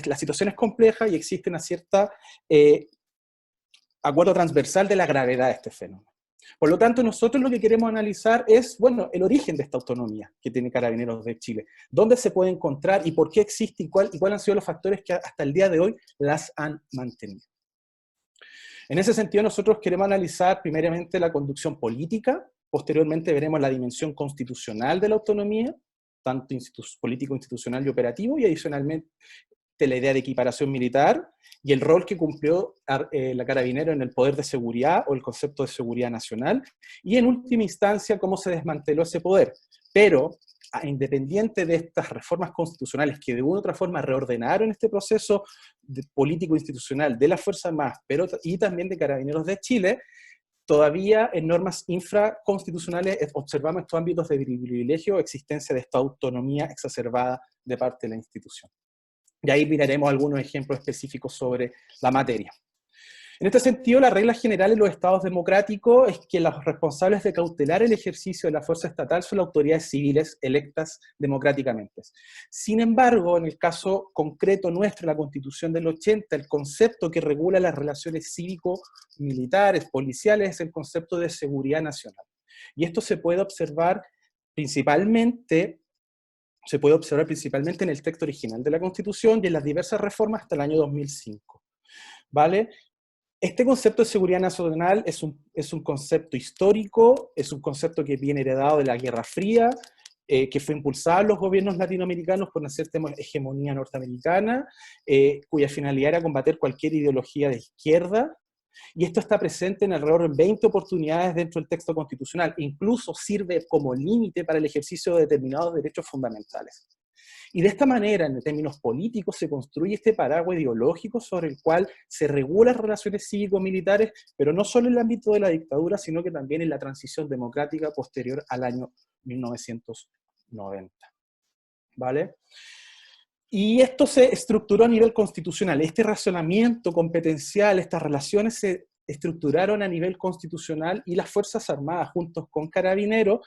la situación es compleja y existe una cierta acuerdo transversal de la gravedad de este fenómeno. Por lo tanto, nosotros lo que queremos analizar es, bueno, el origen de esta autonomía que tiene Carabineros de Chile. ¿Dónde se puede encontrar y por qué existe y cuáles han sido los factores que hasta el día de hoy las han mantenido? En ese sentido, nosotros queremos analizar primeramente la conducción política, posteriormente veremos la dimensión constitucional de la autonomía, tanto político, institucional y operativo, y adicionalmente la idea de equiparación militar y el rol que cumplió la Carabinero en el poder de seguridad o el concepto de seguridad nacional, y en última instancia cómo se desmanteló ese poder. Pero, independiente de estas reformas constitucionales que de una u otra forma reordenaron este proceso político-institucional de las Fuerzas Armadas, y también de Carabineros de Chile, todavía en normas infraconstitucionales observamos estos ámbitos de privilegio o existencia de esta autonomía exacerbada de parte de la institución. Y ahí miraremos algunos ejemplos específicos sobre la materia. En este sentido, la regla general en los estados democráticos es que los responsables de cautelar el ejercicio de la fuerza estatal son las autoridades civiles electas democráticamente. Sin embargo, en el caso concreto nuestro, la Constitución del 80, el concepto que regula las relaciones cívico-militares, policiales, es el concepto de seguridad nacional. Y esto se puede observar principalmente en el texto original de la Constitución y en las diversas reformas hasta el año 2005. ¿Vale? Este concepto de seguridad nacional es un concepto histórico, es un concepto que viene heredado de la Guerra Fría, que fue impulsado en los gobiernos latinoamericanos por una cierta hegemonía norteamericana, cuya finalidad era combater cualquier ideología de izquierda, y esto está presente en alrededor de 20 oportunidades dentro del texto constitucional, incluso sirve como límite para el ejercicio de determinados derechos fundamentales. Y de esta manera, en términos políticos, se construye este paraguas ideológico sobre el cual se regulan las relaciones cívico-militares, pero no solo en el ámbito de la dictadura, sino que también en la transición democrática posterior al año 1990. ¿Vale? Y esto se estructuró a nivel constitucional. Este razonamiento competencial, estas relaciones se estructuraron a nivel constitucional y las Fuerzas Armadas, juntos con Carabineros,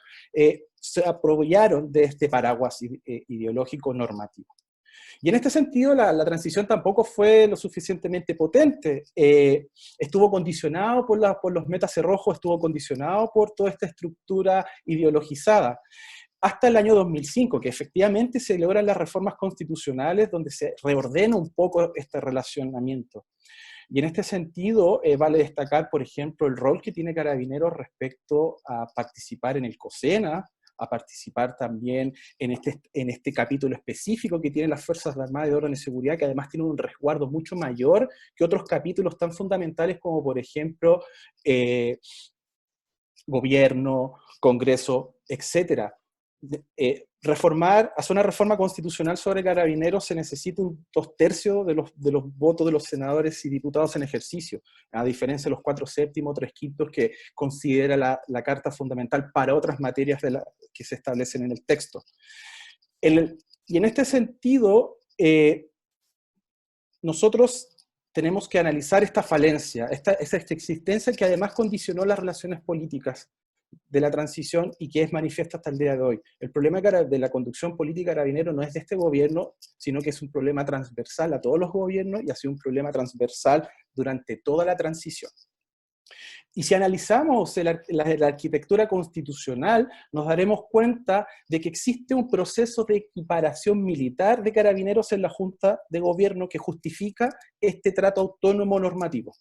se apropiaron de este paraguas ideológico normativo. Y en este sentido, la transición tampoco fue lo suficientemente potente. Estuvo condicionado por los metacerrojos, estuvo condicionado por toda esta estructura ideologizada. Hasta el año 2005, que efectivamente se logran las reformas constitucionales donde se reordena un poco este relacionamiento. Y en este sentido, vale destacar, por ejemplo, el rol que tiene Carabineros respecto a participar en el COSENA, a participar también en este capítulo específico que tienen las Fuerzas Armadas de Orden y Seguridad, que además tiene un resguardo mucho mayor que otros capítulos tan fundamentales como, por ejemplo, gobierno, Congreso, etc. Hacer una reforma constitucional sobre carabineros se necesita un 2/3 de los votos de los senadores y diputados en ejercicio, a diferencia de los 4/7, 3/5 que considera la Carta Fundamental para otras materias que se establecen en el texto. Y en este sentido, nosotros tenemos que analizar esta falencia, esta existencia que además condicionó las relaciones políticas de la transición y que es manifiesta hasta el día de hoy. El problema de la conducción política carabinero no es de este gobierno, sino que es un problema transversal a todos los gobiernos y ha sido un problema transversal durante toda la transición. Y si analizamos la arquitectura constitucional, nos daremos cuenta de que existe un proceso de equiparación militar de carabineros en la Junta de Gobierno que justifica este trato autónomo normativo.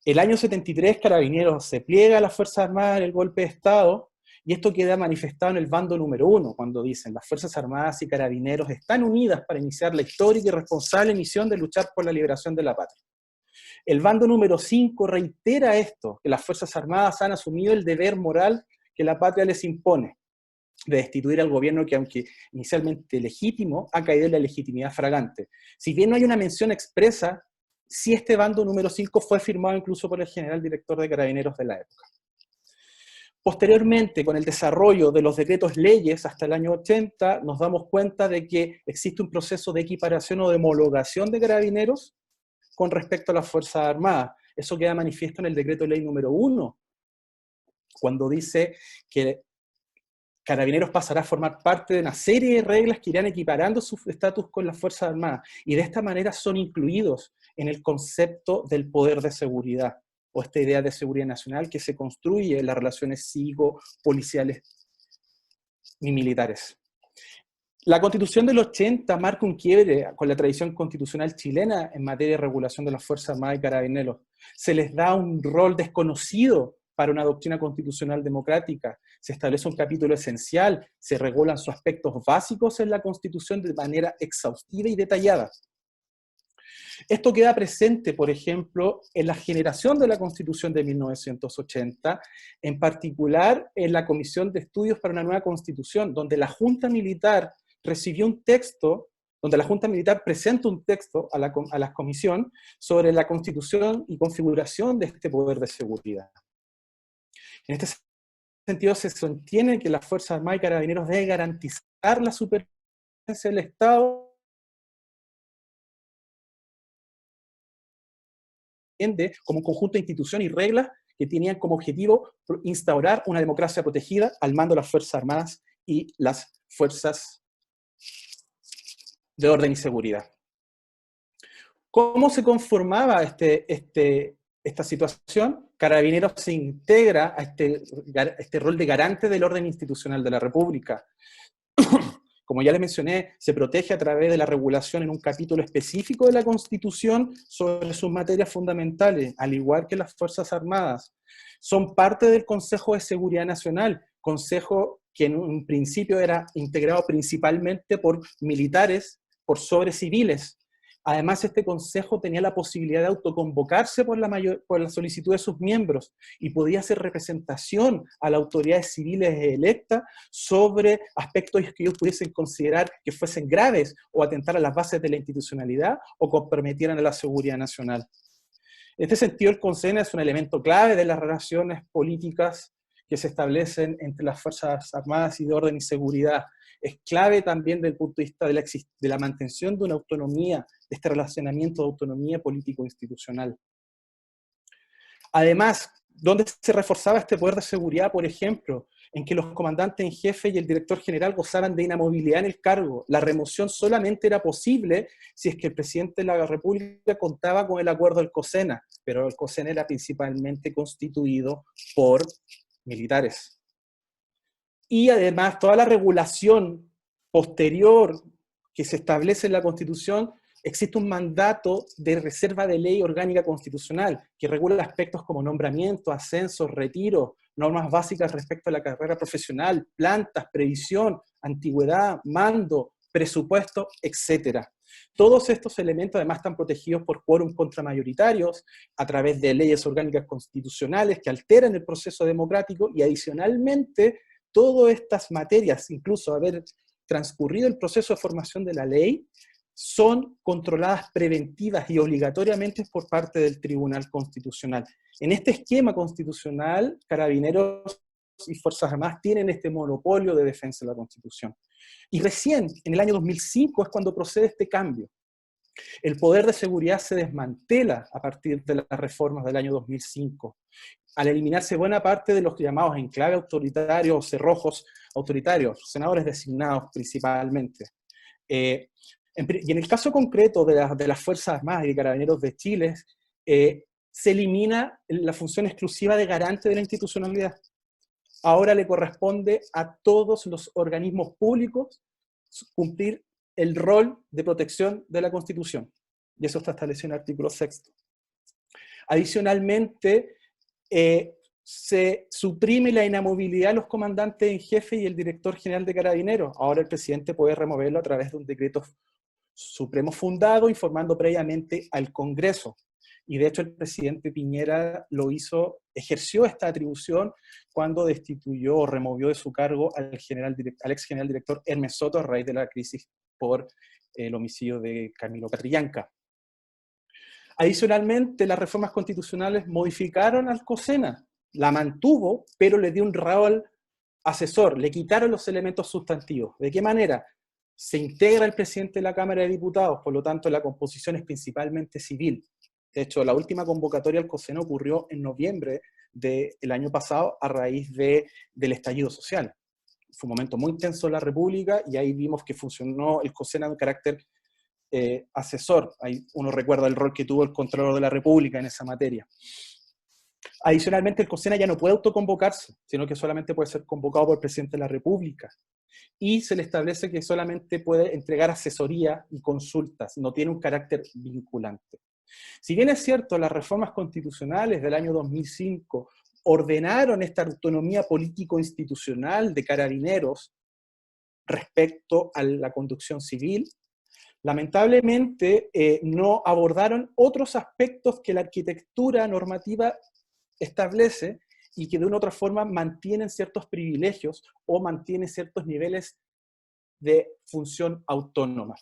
El año 73, Carabineros se pliega a las Fuerzas Armadas en el golpe de Estado, y esto queda manifestado en el bando número 1, cuando dicen: las Fuerzas Armadas y Carabineros están unidas para iniciar la histórica y responsable misión de luchar por la liberación de la patria. El bando número 5 reitera esto, que las Fuerzas Armadas han asumido el deber moral que la patria les impone, de destituir al gobierno que, aunque inicialmente legítimo, ha caído en la legitimidad fragante. Si bien no hay una mención expresa, sí este bando número 5 fue firmado incluso por el general director de Carabineros de la época. Posteriormente, con el desarrollo de los decretos leyes hasta el año 80, nos damos cuenta de que existe un proceso de equiparación o de homologación de Carabineros con respecto a las Fuerzas Armadas. Eso queda manifiesto en el decreto ley número 1, cuando dice que Carabineros pasará a formar parte de una serie de reglas que irán equiparando su estatus con las Fuerzas Armadas, y de esta manera son incluidos en el concepto del poder de seguridad, o esta idea de seguridad nacional que se construye en las relaciones cívico-policiales y militares. La Constitución del 80 marca un quiebre con la tradición constitucional chilena en materia de regulación de las Fuerzas Armadas y Carabineros. Se les da un rol desconocido para una doctrina constitucional democrática. Se establece un capítulo esencial, se regulan sus aspectos básicos en la Constitución de manera exhaustiva y detallada. Esto queda presente, por ejemplo, en la generación de la Constitución de 1980, en particular en la Comisión de Estudios para una Nueva Constitución, donde la Junta Militar recibió un texto, donde la Junta Militar presenta un texto a la Comisión sobre la constitución y configuración de este poder de seguridad. En este sentido, se sostiene que las Fuerzas Armadas y Carabineros deben garantizar la supervivencia del Estado como un conjunto de instituciones y reglas que tenían como objetivo instaurar una democracia protegida al mando de las Fuerzas Armadas y las Fuerzas de Orden y Seguridad. ¿Cómo se conformaba esta situación? Carabineros se integra a este rol de garante del orden institucional de la República. Como ya les mencioné, se protege a través de la regulación en un capítulo específico de la Constitución sobre sus materias fundamentales, al igual que las Fuerzas Armadas. Son parte del Consejo de Seguridad Nacional, consejo que en un principio era integrado principalmente por militares, por sobre civiles. Además, este consejo tenía la posibilidad de autoconvocarse por la solicitud de sus miembros y podía hacer representación a las autoridades civiles electas sobre aspectos que ellos pudiesen considerar que fuesen graves o atentar a las bases de la institucionalidad o comprometieran a la seguridad nacional. En este sentido, el CONSENA es un elemento clave de las relaciones políticas que se establecen entre las Fuerzas Armadas y de Orden y Seguridad. Es clave también desde el punto de vista de la mantención de una autonomía, de este relacionamiento de autonomía político-institucional. Además, ¿dónde se reforzaba este poder de seguridad? Por ejemplo, en que los comandantes en jefe y el director general gozaran de inamovilidad en el cargo. La remoción solamente era posible si es que el presidente de la República contaba con el acuerdo del COSENA, pero el COSENA era principalmente constituido por militares. Y además, toda la regulación posterior que se establece en la Constitución existe un mandato de reserva de ley orgánica constitucional que regula aspectos como nombramiento, ascenso, retiro, normas básicas respecto a la carrera profesional, plantas, previsión, antigüedad, mando, presupuesto, etc. Todos estos elementos además están protegidos por quórum contramayoritarios a través de leyes orgánicas constitucionales que alteran el proceso democrático y adicionalmente todas estas materias, incluso haber transcurrido el proceso de formación de la ley, son controladas preventivas y obligatoriamente por parte del Tribunal Constitucional. En este esquema constitucional, Carabineros y Fuerzas Armadas tienen este monopolio de defensa de la Constitución. Y recién, en el año 2005, es cuando procede este cambio. El poder de seguridad se desmantela a partir de las reformas del año 2005, al eliminarse buena parte de los llamados enclave autoritarios o cerrojos autoritarios, senadores designados principalmente. Y en el caso concreto de las Fuerzas Armadas y de Carabineros de Chile, se elimina la función exclusiva de garante de la institucionalidad. Ahora le corresponde a todos los organismos públicos cumplir el rol de protección de la Constitución. Y eso está establecido en el artículo 6. Adicionalmente, se suprime la inamovilidad de los comandantes en jefe y el director general de Carabineros. Ahora el presidente puede removerlo a través de un decreto supremo fundado, informando previamente al Congreso. Y de hecho el presidente Piñera lo hizo, ejerció esta atribución cuando destituyó o removió de su cargo al ex general director Hermes Soto a raíz de la crisis por el homicidio de Camilo Catrillanca. Adicionalmente, las reformas constitucionales modificaron al COSENA, la mantuvo, pero le dio un rol asesor, le quitaron los elementos sustantivos. ¿De qué manera? Se integra el presidente de la Cámara de Diputados, por lo tanto la composición es principalmente civil. De hecho, la última convocatoria al COSENA ocurrió en noviembre del año pasado a raíz del estallido social. Fue un momento muy intenso en la República y ahí vimos que funcionó el COSENA de carácter asesor. Ahí uno recuerda el rol que tuvo el Contralor de la República en esa materia. Adicionalmente, el COSENA ya no puede autoconvocarse, sino que solamente puede ser convocado por el presidente de la República. Y se le establece que solamente puede entregar asesoría y consultas, no tiene un carácter vinculante. Si bien es cierto, las reformas constitucionales del año 2005 ordenaron esta autonomía político-institucional de Carabineros respecto a la conducción civil, lamentablemente no abordaron otros aspectos que la arquitectura normativa establece y que de una u otra forma mantienen ciertos privilegios o mantienen ciertos niveles de función autónoma.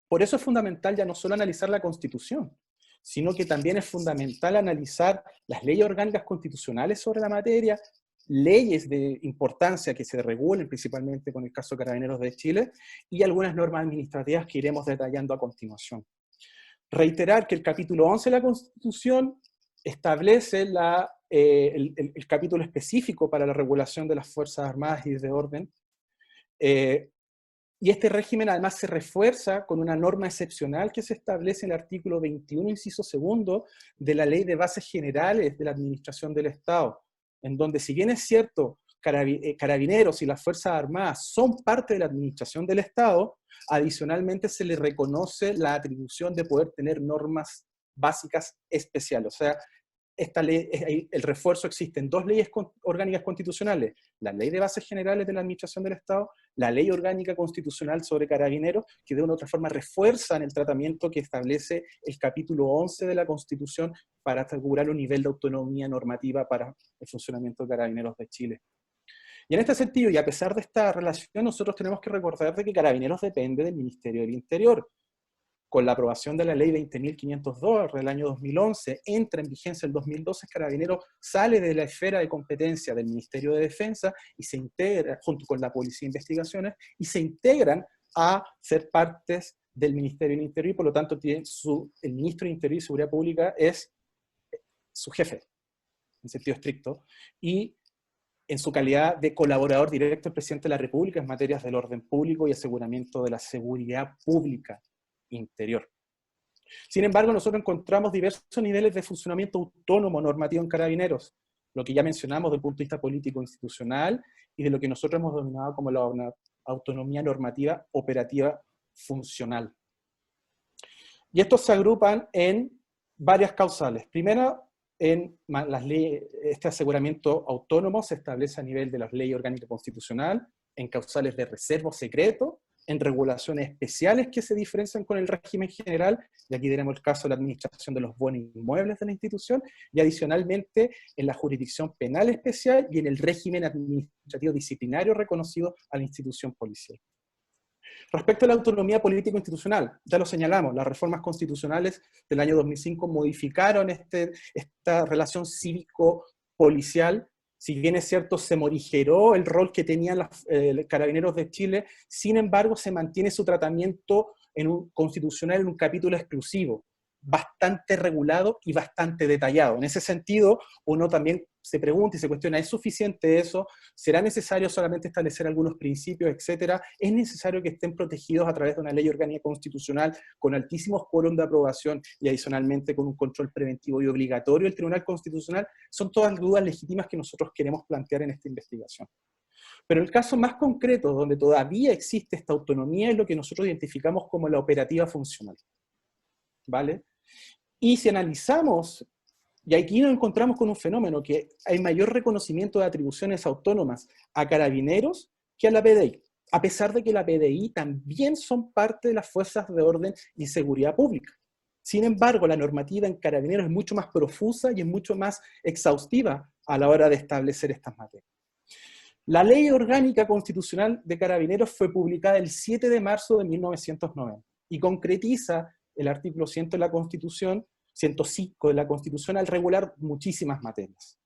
Por eso es fundamental ya no solo analizar la Constitución, sino que también es fundamental analizar las leyes orgánicas constitucionales sobre la materia, leyes de importancia que se regulen principalmente con el caso de Carabineros de Chile, y algunas normas administrativas que iremos detallando a continuación. Reiterar que el capítulo 11 de la Constitución establece el capítulo específico para la regulación de las Fuerzas Armadas y de orden, y este régimen además se refuerza con una norma excepcional que se establece en el artículo 21, inciso segundo, de la Ley de Bases Generales de la Administración del Estado, en donde si bien es cierto, Carabineros y las Fuerzas Armadas son parte de la administración del Estado, adicionalmente se le reconoce la atribución de poder tener normas básicas especiales. O sea, esta ley, el refuerzo existe en dos leyes orgánicas constitucionales, la Ley de Bases Generales de la Administración del Estado, la Ley Orgánica Constitucional sobre Carabineros, que de una u otra forma refuerzan el tratamiento que establece el capítulo 11 de la Constitución para asegurar un nivel de autonomía normativa para el funcionamiento de Carabineros de Chile. Y en este sentido, y a pesar de esta relación, nosotros tenemos que recordar de que Carabineros depende del Ministerio del Interior. Con la aprobación de la ley 20.502 del año 2011, entra en vigencia el 2012, Carabineros sale de la esfera de competencia del Ministerio de Defensa y se integra, junto con la Policía de Investigaciones, y se integran a ser partes del Ministerio del Interior, y por lo tanto el Ministro de Interior y Seguridad Pública es su jefe, en sentido estricto, y en su calidad de colaborador directo del Presidente de la República en materias del orden público y aseguramiento de la seguridad pública interior. Sin embargo, nosotros encontramos diversos niveles de funcionamiento autónomo normativo en Carabineros, lo que ya mencionamos desde el punto de vista político-institucional y de lo que nosotros hemos denominado como la autonomía normativa operativa funcional. Y estos se agrupan en varias causales. Primero, en las leyes, este aseguramiento autónomo se establece a nivel de las leyes orgánicas constitucional, en causales de reserva o secreto, en regulaciones especiales que se diferencian con el régimen general, y aquí tenemos el caso de la administración de los bienes inmuebles de la institución, y adicionalmente en la jurisdicción penal especial y en el régimen administrativo disciplinario reconocido a la institución policial. Respecto a la autonomía político-institucional, ya lo señalamos, las reformas constitucionales del año 2005 modificaron esta relación cívico-policial. Si bien es cierto, se morigeró el rol que tenían los carabineros de Chile, sin embargo, se mantiene su tratamiento constitucional en un capítulo exclusivo, bastante regulado y bastante detallado. En ese sentido, uno también se pregunta y se cuestiona, ¿es suficiente eso? ¿Será necesario solamente establecer algunos principios, etcétera? ¿Es necesario que estén protegidos a través de una ley orgánica constitucional con altísimos quórum de aprobación y adicionalmente con un control preventivo y obligatorio del Tribunal Constitucional? Son todas dudas legítimas que nosotros queremos plantear en esta investigación. Pero el caso más concreto, donde todavía existe esta autonomía, es lo que nosotros identificamos como la operativa funcional. ¿Vale? Y si analizamos, y aquí nos encontramos con un fenómeno, que hay mayor reconocimiento de atribuciones autónomas a carabineros que a la PDI, a pesar de que la PDI también son parte de las fuerzas de orden y seguridad pública. Sin embargo, la normativa en carabineros es mucho más profusa y es mucho más exhaustiva a la hora de establecer estas materias. La Ley Orgánica Constitucional de Carabineros fue publicada el 7 de marzo de 1990 y concretiza el artículo 100 de la Constitución, 105 de la Constitución, al regular muchísimas materias.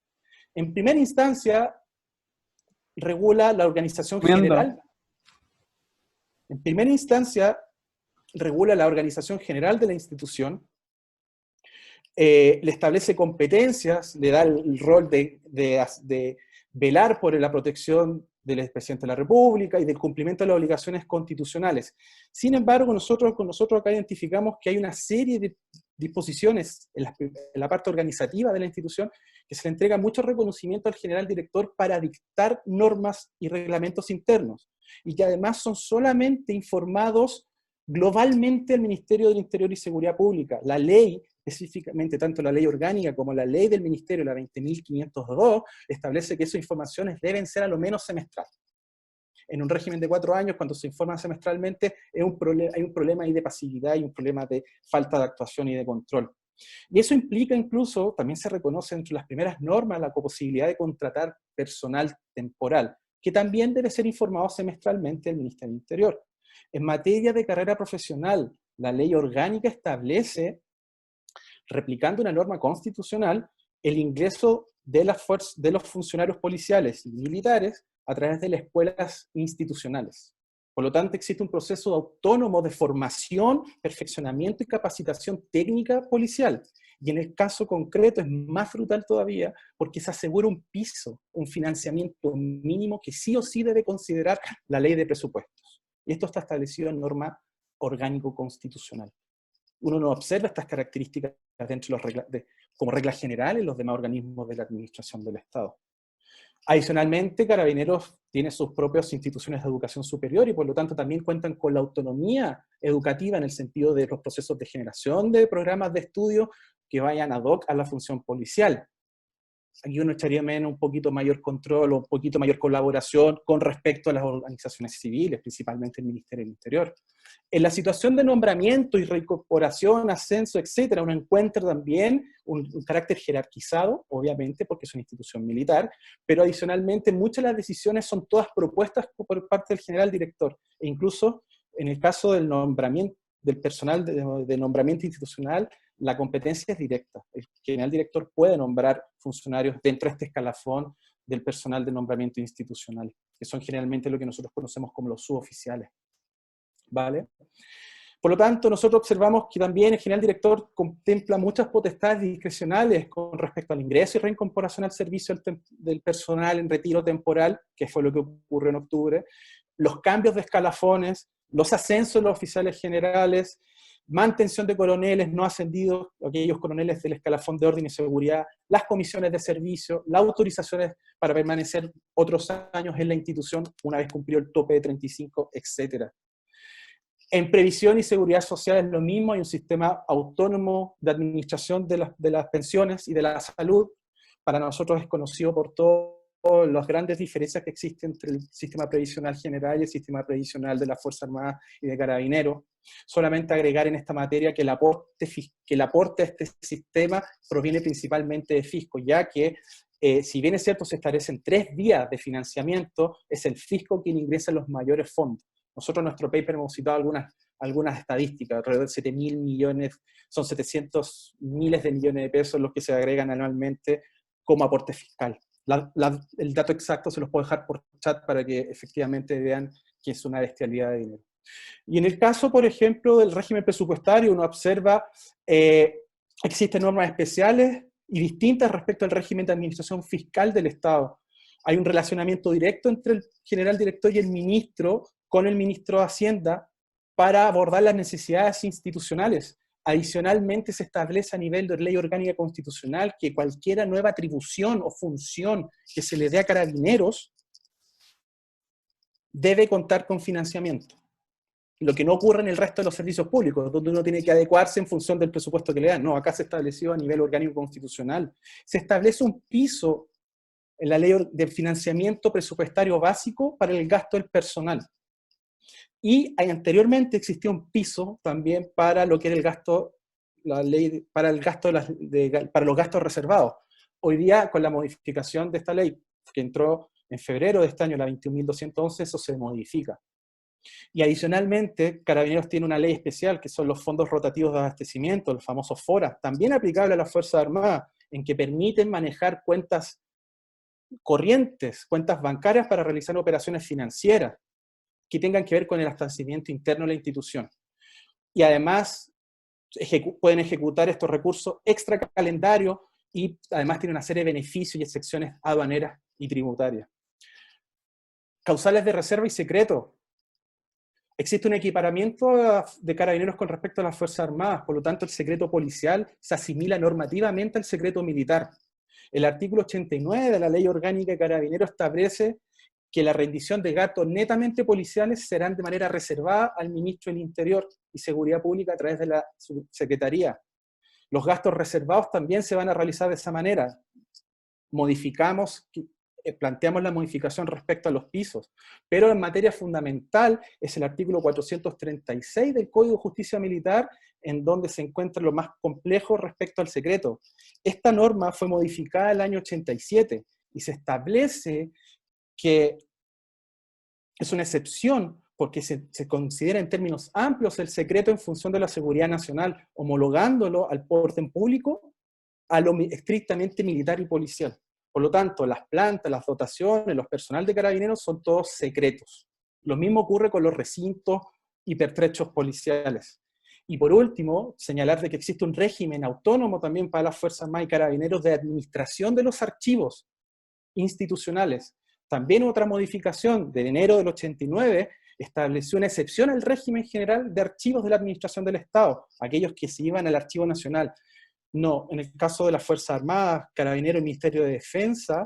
En primera instancia, regula la organización general. En primera instancia, regula la organización general de la institución, le establece competencias, le da el rol de velar por la protección del presidente de la República y del cumplimiento de las obligaciones constitucionales. Sin embargo, nosotros acá identificamos que hay una serie de disposiciones en la parte organizativa de la institución que se le entrega mucho reconocimiento al general director para dictar normas y reglamentos internos, y que además son solamente informados globalmente al Ministerio del Interior y Seguridad Pública. La ley, específicamente tanto la ley orgánica como la ley del Ministerio, la 20.502, establece que esas informaciones deben ser a lo menos semestrales. En un régimen de 4 años, cuando se informa semestralmente, hay un problema ahí de pasividad y un problema de falta de actuación y de control. Y eso implica incluso, también se reconoce entre las primeras normas, la posibilidad de contratar personal temporal, que también debe ser informado semestralmente al Ministerio del Interior. En materia de carrera profesional, la ley orgánica establece, replicando una norma constitucional, el ingreso de los funcionarios policiales y militares a través de las escuelas institucionales. Por lo tanto, existe un proceso autónomo de formación, perfeccionamiento y capacitación técnica policial. Y en el caso concreto es más brutal todavía porque se asegura un piso, un financiamiento mínimo que sí o sí debe considerar la ley de presupuestos. Y esto está establecido en norma orgánico-constitucional. Uno no observa estas características dentro como regla general en los demás organismos de la administración del Estado. Adicionalmente, Carabineros tiene sus propias instituciones de educación superior y por lo tanto también cuentan con la autonomía educativa en el sentido de los procesos de generación de programas de estudio que vayan ad hoc a la función policial. Aquí uno echaría menos un poquito mayor control o un poquito mayor colaboración con respecto a las organizaciones civiles, principalmente el Ministerio del Interior. En la situación de nombramiento y reincorporación, ascenso, etcétera, uno encuentra también un carácter jerarquizado, obviamente, porque es una institución militar, pero adicionalmente muchas de las decisiones son todas propuestas por parte del general director, e incluso en el caso del nombramiento del personal de nombramiento institucional, la competencia es directa. El general director puede nombrar funcionarios dentro de este escalafón del personal de nombramiento institucional, que son generalmente lo que nosotros conocemos como los suboficiales. ¿Vale? Por lo tanto, nosotros observamos que también el general director contempla muchas potestades discrecionales con respecto al ingreso y reincorporación al servicio del personal en retiro temporal, que fue lo que ocurrió en octubre, los cambios de escalafones, los ascensos de los oficiales generales, mantención de coroneles no ascendidos, aquellos coroneles del escalafón de orden y seguridad, las comisiones de servicio, las autorizaciones para permanecer otros años en la institución una vez cumplido el tope de 35, etc. En previsión y seguridad social es lo mismo, hay un sistema autónomo de administración de las pensiones y de la salud. Para nosotros es conocido por todas las grandes diferencias que existen entre el sistema previsional general y el sistema previsional de la Fuerza Armada y de Carabineros. Solamente agregar en esta materia que el aporte a este sistema proviene principalmente de fisco, ya que si bien es cierto se establecen 3 vías de financiamiento, es el fisco quien ingresa los mayores fondos. Nosotros en nuestro paper hemos citado algunas estadísticas, alrededor de 7.000 millones, son 700 miles de millones de pesos los que se agregan anualmente como aporte fiscal. El dato exacto se los puedo dejar por chat para que efectivamente vean que es una bestialidad de dinero. Y en el caso, por ejemplo, del régimen presupuestario, uno observa, existen normas especiales y distintas respecto al régimen de administración fiscal del Estado. Hay un relacionamiento directo entre el general director y el ministro, con el ministro de Hacienda, para abordar las necesidades institucionales. Adicionalmente, se establece a nivel de ley orgánica constitucional que cualquier nueva atribución o función que se le dé a Carabineros debe contar con financiamiento. Lo que no ocurre en el resto de los servicios públicos, donde uno tiene que adecuarse en función del presupuesto que le dan. No, acá se estableció a nivel orgánico constitucional. Se establece un piso en la ley de financiamiento presupuestario básico para el gasto del personal. Y anteriormente existía un piso también para lo que era el gasto, la ley para el gasto para los gastos reservados. Hoy día, con la modificación de esta ley, que entró en febrero de este año, la 21.211, eso se modifica. Y adicionalmente, Carabineros tiene una ley especial, que son los fondos rotativos de abastecimiento, los famosos FORA, también aplicable a las Fuerzas Armadas, en que permiten manejar cuentas corrientes, cuentas bancarias para realizar operaciones financieras que tengan que ver con el abastecimiento interno de la institución. Y además pueden ejecutar estos recursos extra calendario y además tienen una serie de beneficios y excepciones aduaneras y tributarias. Causales de reserva y secreto. Existe un equiparamiento de Carabineros con respecto a las Fuerzas Armadas, por lo tanto el secreto policial se asimila normativamente al secreto militar. El artículo 89 de la Ley Orgánica de Carabineros establece que la rendición de gastos netamente policiales serán de manera reservada al Ministro del Interior y Seguridad Pública a través de la Subsecretaría. Los gastos reservados también se van a realizar de esa manera. Planteamos la modificación respecto a los pisos, pero en materia fundamental es el artículo 436 del Código de Justicia Militar, en donde se encuentra lo más complejo respecto al secreto. Esta norma fue modificada el año 87 y se establece que es una excepción porque se considera en términos amplios el secreto en función de la seguridad nacional, homologándolo al orden público a lo estrictamente militar y policial. Por lo tanto, las plantas, las dotaciones, los personal de Carabineros son todos secretos. Lo mismo ocurre con los recintos y pertrechos policiales. Y por último, señalar de que existe un régimen autónomo también para las Fuerzas Armadas y Carabineros de administración de los archivos institucionales. También otra modificación de enero del 89 estableció una excepción al régimen general de archivos de la Administración del Estado, aquellos que se iban al Archivo Nacional. No, en el caso de las Fuerzas Armadas, Carabineros y Ministerio de Defensa,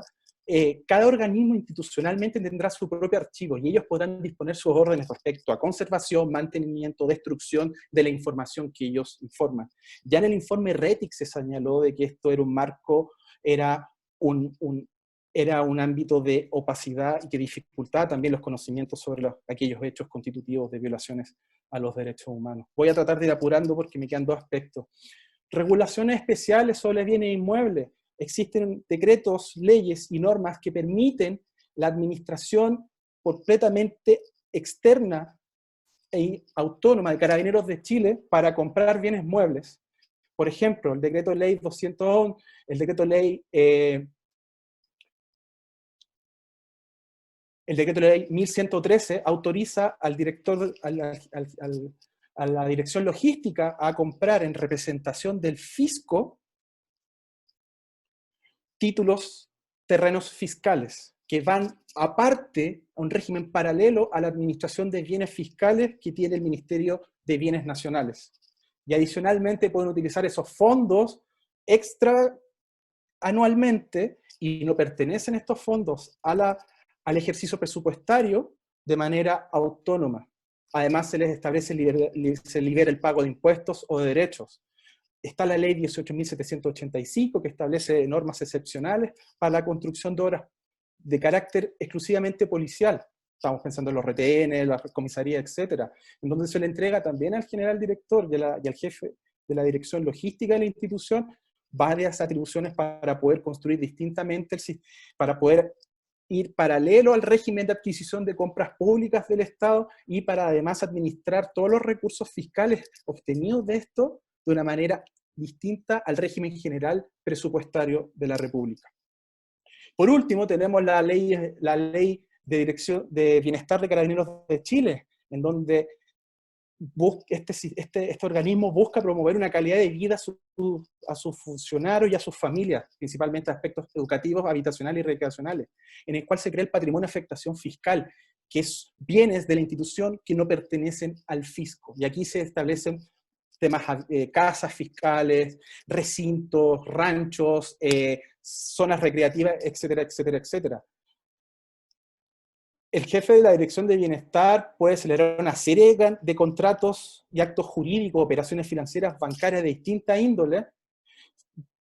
cada organismo institucionalmente tendrá su propio archivo y ellos podrán disponer sus órdenes respecto a conservación, mantenimiento, destrucción de la información que ellos informan. Ya en el informe RETIC se señaló de que esto era un marco, era un ámbito de opacidad y que dificultaba también los conocimientos sobre aquellos hechos constitutivos de violaciones a los derechos humanos. Voy a tratar de ir apurando porque me quedan 2 aspectos. Regulaciones especiales sobre bienes inmuebles. Existen decretos, leyes y normas que permiten la administración completamente externa e autónoma de Carabineros de Chile para comprar bienes muebles. Por ejemplo, el decreto ley 211, el decreto ley 1113 autoriza al director, a la dirección logística a comprar en representación del fisco títulos, terrenos fiscales, que van aparte a un régimen paralelo a la administración de bienes fiscales que tiene el Ministerio de Bienes Nacionales. Y adicionalmente pueden utilizar esos fondos extra anualmente y no pertenecen estos fondos al ejercicio presupuestario de manera autónoma. Además, se les establece, se libera el pago de impuestos o de derechos. Está la ley 18.785, que establece normas excepcionales para la construcción de obras de carácter exclusivamente policial. Estamos pensando en los retenes, la comisaría, etcétera, en donde se le entrega también al general director y al jefe de la dirección logística de la institución varias atribuciones para poder construir distintamente, para poder ir paralelo al régimen de adquisición de compras públicas del Estado y para además administrar todos los recursos fiscales obtenidos de esto de una manera distinta al régimen general presupuestario de la República. Por último, tenemos la ley de Dirección de Bienestar de Carabineros de Chile, en donde este organismo busca promover una calidad de vida a sus funcionarios y a sus familias, principalmente aspectos educativos, habitacionales y recreacionales, en el cual se crea el patrimonio de afectación fiscal, que es bienes de la institución que no pertenecen al fisco. Y aquí se establecen temas, casas fiscales, recintos, ranchos, zonas recreativas, etcétera, etcétera, etcétera. El jefe de la Dirección de Bienestar puede celebrar una serie de contratos y actos jurídicos, operaciones financieras, bancarias de distinta índole,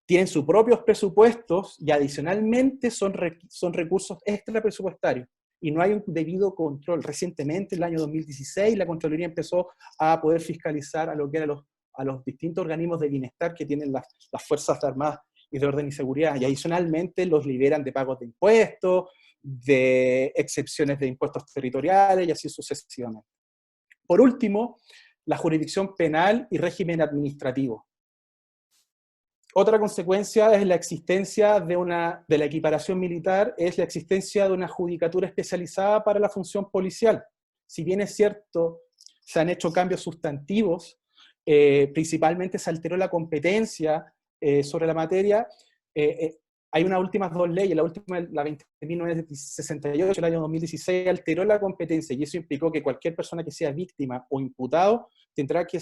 tienen sus propios presupuestos y adicionalmente son recursos extra presupuestarios. Y no hay un debido control. Recientemente, en el año 2016, la Contraloría empezó a poder fiscalizar a lo que eran a los distintos organismos de bienestar que tienen las Fuerzas Armadas y de Orden y Seguridad. Y adicionalmente los liberan de pagos de impuestos, de excepciones de impuestos territoriales y así sucesivamente. Por último, la jurisdicción penal y régimen administrativo. Otra consecuencia es la existencia de la equiparación militar, es la existencia de una judicatura especializada para la función policial. Si bien es cierto, se han hecho cambios sustantivos, principalmente se alteró la competencia sobre la materia. Hay unas últimas dos leyes, la última, la 20.968, el año 2016, alteró la competencia y eso implicó que cualquier persona que sea víctima o imputado tendrá que,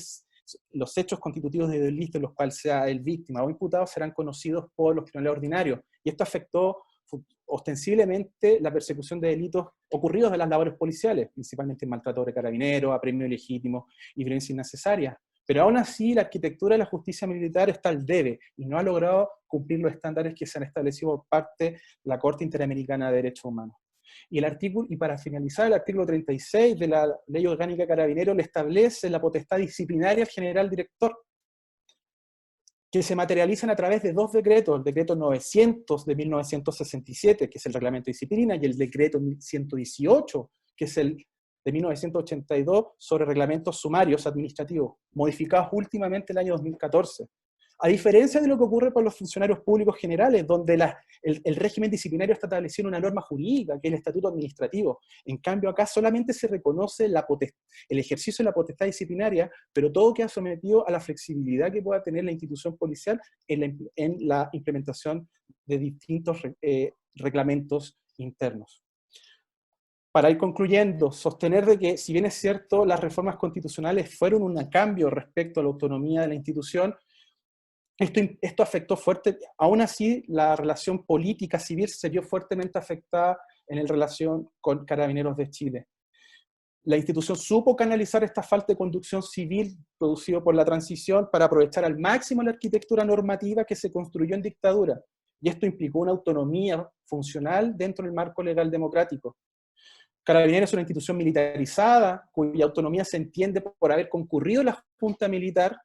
los hechos constitutivos de delito en los cuales sea el víctima o imputado serán conocidos por los tribunales ordinarios. Y esto afectó ostensiblemente la persecución de delitos ocurridos de las labores policiales, principalmente maltrato de carabineros, apremio ilegítimo y violencia innecesaria. Pero aún así, la arquitectura de la justicia militar está al debe y no ha logrado cumplir los estándares que se han establecido por parte de la Corte Interamericana de Derechos Humanos. Y para finalizar, el artículo 36 de la Ley Orgánica de Carabineros le establece la potestad disciplinaria al general director, que se materializan a través de dos decretos, el decreto 900 de 1967, que es el reglamento de disciplina, y el decreto 118, que es el de 1982, sobre reglamentos sumarios administrativos, modificados últimamente el año 2014. A diferencia de lo que ocurre con los funcionarios públicos generales, donde el régimen disciplinario está establecido en una norma jurídica, que es el estatuto administrativo. En cambio, acá solamente se reconoce el ejercicio de la potestad disciplinaria, pero todo queda sometido a la flexibilidad que pueda tener la institución policial en la implementación de distintos reglamentos internos. Para ir concluyendo, sostener de que, si bien es cierto, las reformas constitucionales fueron un cambio respecto a la autonomía de la institución, esto afectó fuerte, aún así la relación política civil se vio fuertemente afectada en la relación con Carabineros de Chile. La institución supo canalizar esta falta de conducción civil producido por la transición para aprovechar al máximo la arquitectura normativa que se construyó en dictadura, y esto implicó una autonomía funcional dentro del marco legal democrático. Carabineros es una institución militarizada, cuya autonomía se entiende por haber concurrido a la Junta Militar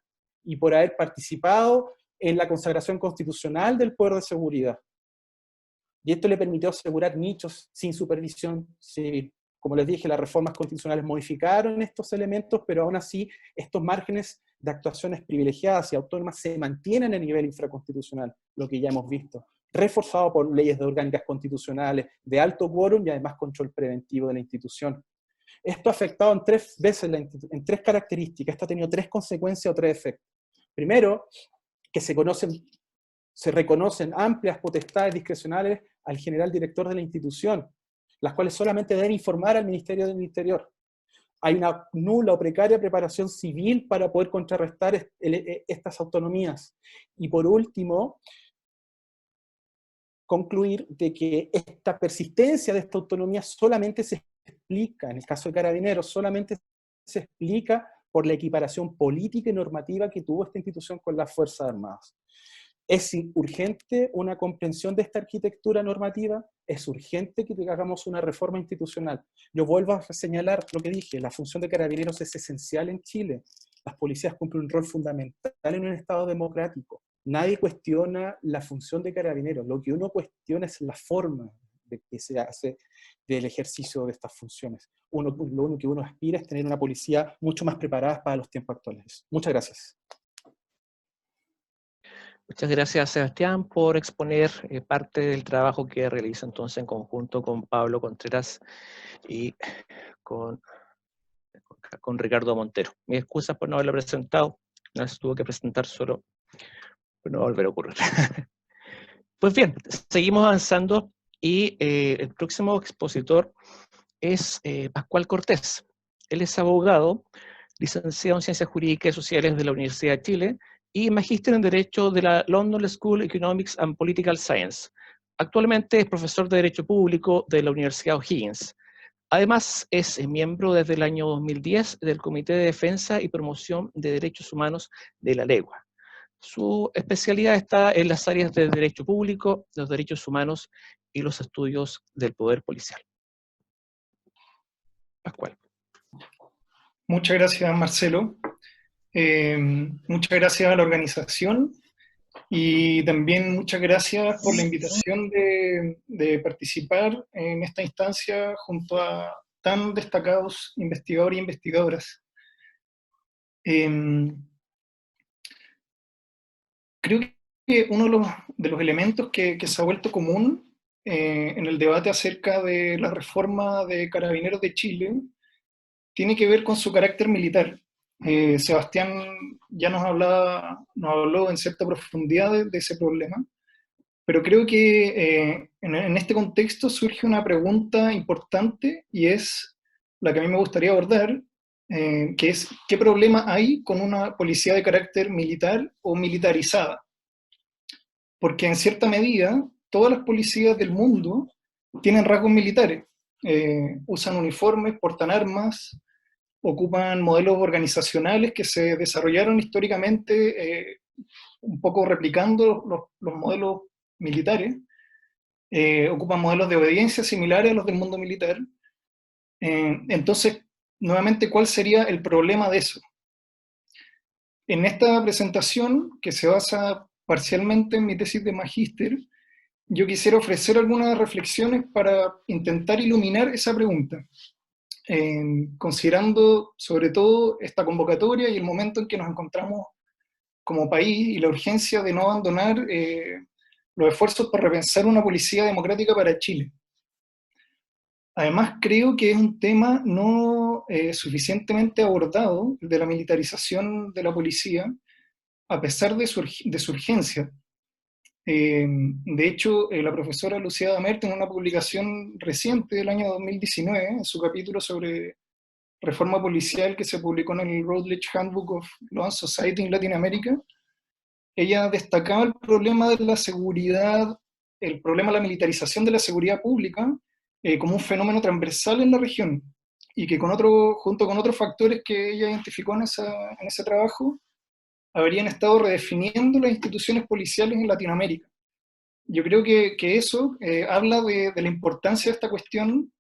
y por haber participado en la consagración constitucional del poder de seguridad. Y esto le permitió asegurar nichos sin supervisión civil. Como les dije, las reformas constitucionales modificaron estos elementos, pero aún así estos márgenes de actuaciones privilegiadas y autónomas se mantienen a nivel infraconstitucional, lo que ya hemos visto, reforzado por leyes de orgánicas constitucionales de alto quórum y además control preventivo de la institución. Esto ha afectado en tres características, esto ha tenido tres consecuencias o tres efectos. Primero, que se reconocen amplias potestades discrecionales al general director de la institución, las cuales solamente deben informar al Ministerio del Interior. Hay una nula o precaria preparación civil para poder contrarrestar estas autonomías. Y por último, concluir de que esta persistencia de esta autonomía solamente se explica, en el caso de Carabineros, solamente se explica por la equiparación política y normativa que tuvo esta institución con las Fuerzas Armadas. Es urgente una comprensión de esta arquitectura normativa, es urgente que hagamos una reforma institucional. Yo vuelvo a señalar lo que dije, la función de Carabineros es esencial en Chile. Las policías cumplen un rol fundamental en un Estado democrático. Nadie cuestiona la función de Carabineros, lo que uno cuestiona es la forma de que se hace del ejercicio de estas funciones. Lo único que uno aspira es tener una policía mucho más preparada para los tiempos actuales. Muchas gracias. Muchas gracias, Sebastián, por exponer parte del trabajo que realiza entonces en conjunto con Pablo Contreras y con Ricardo Montero. Mis excusas por no haberlo presentado, no se tuvo que presentar solo, pero no va a volver a ocurrir. Pues bien, seguimos avanzando y el próximo expositor es Pascual Cortés. Él es abogado, licenciado en Ciencias Jurídicas y Sociales de la Universidad de Chile y magíster en Derecho de la London School of Economics and Political Science. Actualmente es profesor de Derecho Público de la Universidad O'Higgins. Además, es miembro desde el año 2010 del Comité de Defensa y Promoción de Derechos Humanos de la Legua. Su especialidad está en las áreas de Derecho Público, los derechos humanos y los estudios del poder policial. Pascual. Muchas gracias, Marcelo. Muchas gracias a la organización y también muchas gracias por la invitación de participar en esta instancia junto a tan destacados investigadores e investigadoras. Creo que uno de los elementos que se ha vuelto común en el debate acerca de la reforma de Carabineros de Chile tiene que ver con su carácter militar. Sebastián ya nos habló en cierta profundidad de ese problema, pero creo que en este contexto surge una pregunta importante y es la que a mí me gustaría abordar, que es ¿qué problema hay con una policía de carácter militar o militarizada? Porque en cierta medida todas las policías del mundo tienen rasgos militares, usan uniformes, portan armas, ocupan modelos organizacionales que se desarrollaron históricamente, un poco replicando los modelos militares, ocupan modelos de obediencia similares a los del mundo militar. Entonces, nuevamente, ¿cuál sería el problema de eso? En esta presentación, que se basa parcialmente en mi tesis de magíster, yo quisiera ofrecer algunas reflexiones para intentar iluminar esa pregunta. Considerando sobre todo esta convocatoria y el momento en que nos encontramos como país y la urgencia de no abandonar los esfuerzos por repensar una policía democrática para Chile. Además, creo que es un tema no suficientemente abordado, el de la militarización de la policía, a pesar de su urgencia. De hecho, la profesora Lucía Damert, en una publicación reciente del año 2019, en su capítulo sobre reforma policial que se publicó en el Routledge Handbook of Law and Society in Latin America, ella destacaba el problema de la seguridad, el problema de la militarización de la seguridad pública como un fenómeno transversal en la región, y que junto con otros factores que ella identificó en ese trabajo, habrían estado redefiniendo las instituciones policiales en Latinoamérica. Yo creo que eso habla de la importancia de esta cuestión,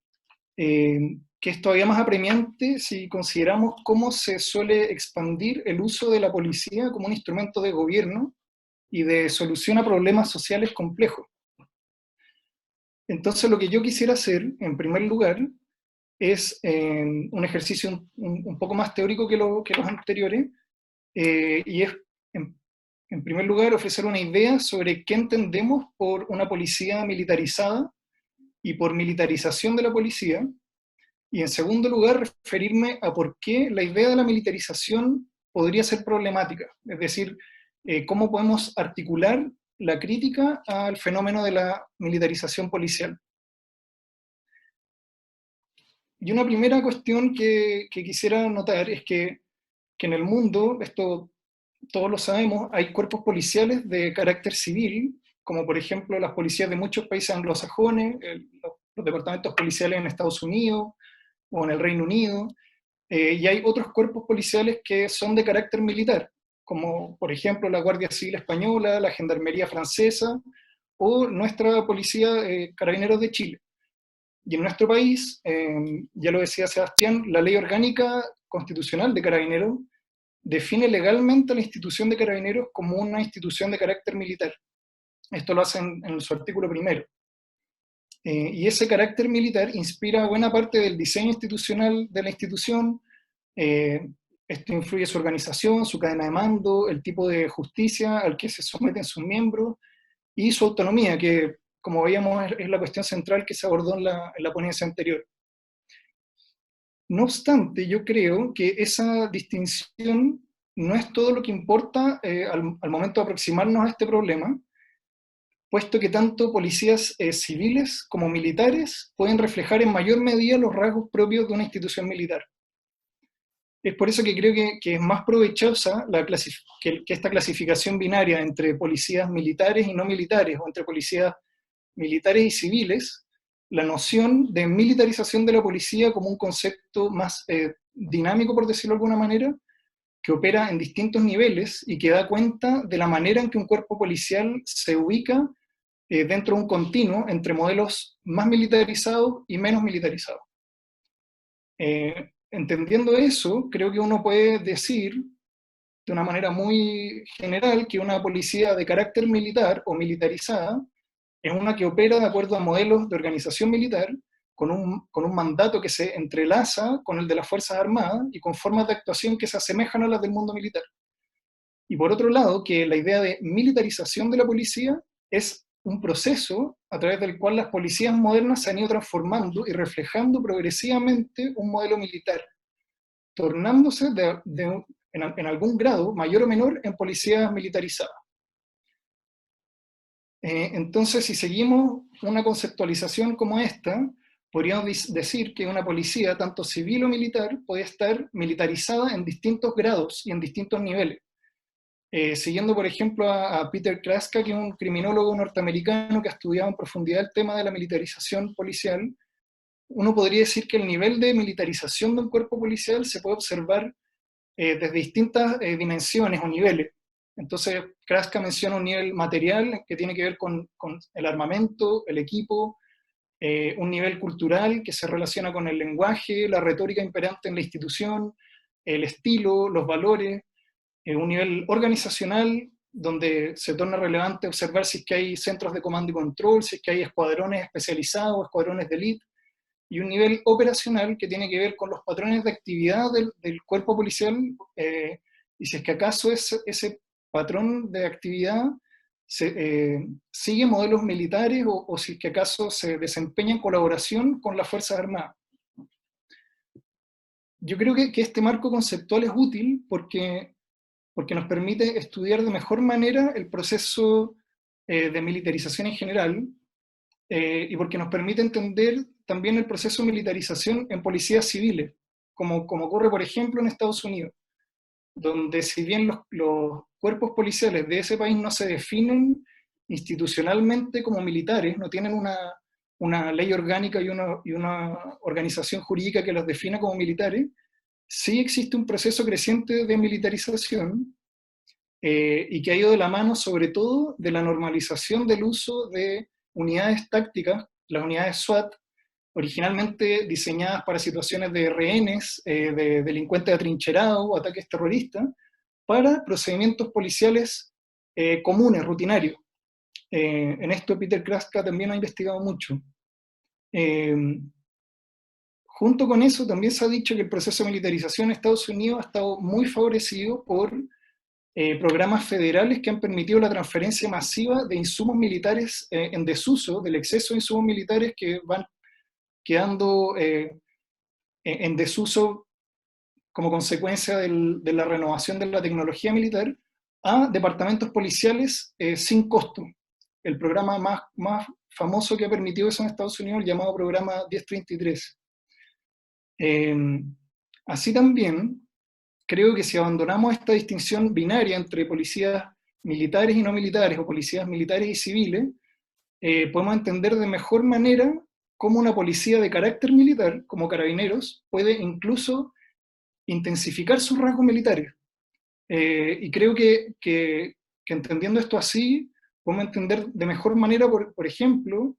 que es todavía más apremiante si consideramos cómo se suele expandir el uso de la policía como un instrumento de gobierno y de solución a problemas sociales complejos. Entonces, lo que yo quisiera hacer, en primer lugar, es un ejercicio un poco más teórico que los anteriores, y es, en primer lugar, ofrecer una idea sobre qué entendemos por una policía militarizada y por militarización de la policía, y en segundo lugar, referirme a por qué la idea de la militarización podría ser problemática, es decir, cómo podemos articular la crítica al fenómeno de la militarización policial. Y una primera cuestión que quisiera notar es que en el mundo, esto todos lo sabemos, hay cuerpos policiales de carácter civil, como por ejemplo las policías de muchos países anglosajones, los departamentos policiales en Estados Unidos o en el Reino Unido, y hay otros cuerpos policiales que son de carácter militar, como por ejemplo la Guardia Civil Española, la Gendarmería Francesa, o nuestra Policía Carabineros de Chile. Y en nuestro país, ya lo decía Sebastián, la Ley Orgánica Constitucional de Carabineros define legalmente a la institución de Carabineros como una institución de carácter militar. Esto lo hace en su artículo primero. Y ese carácter militar inspira buena parte del diseño institucional de la institución. Esto influye su organización, su cadena de mando, el tipo de justicia al que se someten sus miembros y su autonomía, que como veíamos es la cuestión central que se abordó en la ponencia anterior. No obstante, yo creo que esa distinción no es todo lo que importa al momento de aproximarnos a este problema, puesto que tanto policías civiles como militares pueden reflejar en mayor medida los rasgos propios de una institución militar. Es por eso que creo que es más provechosa que esta clasificación binaria entre policías militares y no militares, o entre policías militares y civiles, la noción de militarización de la policía como un concepto más dinámico, por decirlo de alguna manera, que opera en distintos niveles y que da cuenta de la manera en que un cuerpo policial se ubica dentro de un continuo entre modelos más militarizados y menos militarizados. Entendiendo eso, creo que uno puede decir de una manera muy general que una policía de carácter militar o militarizada es una que opera de acuerdo a modelos de organización militar con un mandato que se entrelaza con el de las Fuerzas Armadas y con formas de actuación que se asemejan a las del mundo militar. Y por otro lado, que la idea de militarización de la policía es un proceso a través del cual las policías modernas se han ido transformando y reflejando progresivamente un modelo militar, tornándose en algún grado, mayor o menor, en policías militarizadas. Entonces, si seguimos una conceptualización como esta, podríamos decir que una policía, tanto civil o militar, puede estar militarizada en distintos grados y en distintos niveles. Siguiendo, por ejemplo, a Peter Kraska, que es un criminólogo norteamericano que ha estudiado en profundidad el tema de la militarización policial, uno podría decir que el nivel de militarización de un cuerpo policial se puede observar desde distintas dimensiones o niveles. Entonces, Kraska menciona un nivel material que tiene que ver con el armamento, el equipo, un nivel cultural que se relaciona con el lenguaje, la retórica imperante en la institución, el estilo, los valores, un nivel organizacional donde se torna relevante observar si es que hay centros de comando y control, si es que hay escuadrones especializados, escuadrones de élite, y un nivel operacional que tiene que ver con los patrones de actividad del cuerpo policial, y si es que acaso ese patrón de actividad sigue modelos militares o si es que acaso se desempeña en colaboración con las Fuerzas Armadas. Yo creo que este marco conceptual es útil porque nos permite estudiar de mejor manera el proceso de militarización en general, y porque nos permite entender también el proceso de militarización en policías civiles, como ocurre, por ejemplo, en Estados Unidos, donde si bien los cuerpos policiales de ese país no se definen institucionalmente como militares, no tienen una ley orgánica y una organización jurídica que los defina como militares, sí existe un proceso creciente de militarización y que ha ido de la mano sobre todo de la normalización del uso de unidades tácticas, las unidades SWAT, originalmente diseñadas para situaciones de rehenes, de delincuentes atrincherados o ataques terroristas, para procedimientos policiales comunes, rutinarios. En esto Peter Kraska también ha investigado mucho. Junto con eso también se ha dicho que el proceso de militarización en Estados Unidos ha estado muy favorecido por programas federales que han permitido la transferencia masiva de insumos militares en desuso, del exceso de insumos militares que van quedando en desuso como consecuencia de la renovación de la tecnología militar, a departamentos policiales sin costo. El programa más famoso que ha permitido eso en Estados Unidos, el llamado programa 1033. Así también, creo que si abandonamos esta distinción binaria entre policías militares y no militares, o policías militares y civiles, podemos entender de mejor manera cómo una policía de carácter militar, como Carabineros, puede incluso intensificar sus rasgos militares. Y creo que entendiendo esto así, podemos entender de mejor manera, por ejemplo,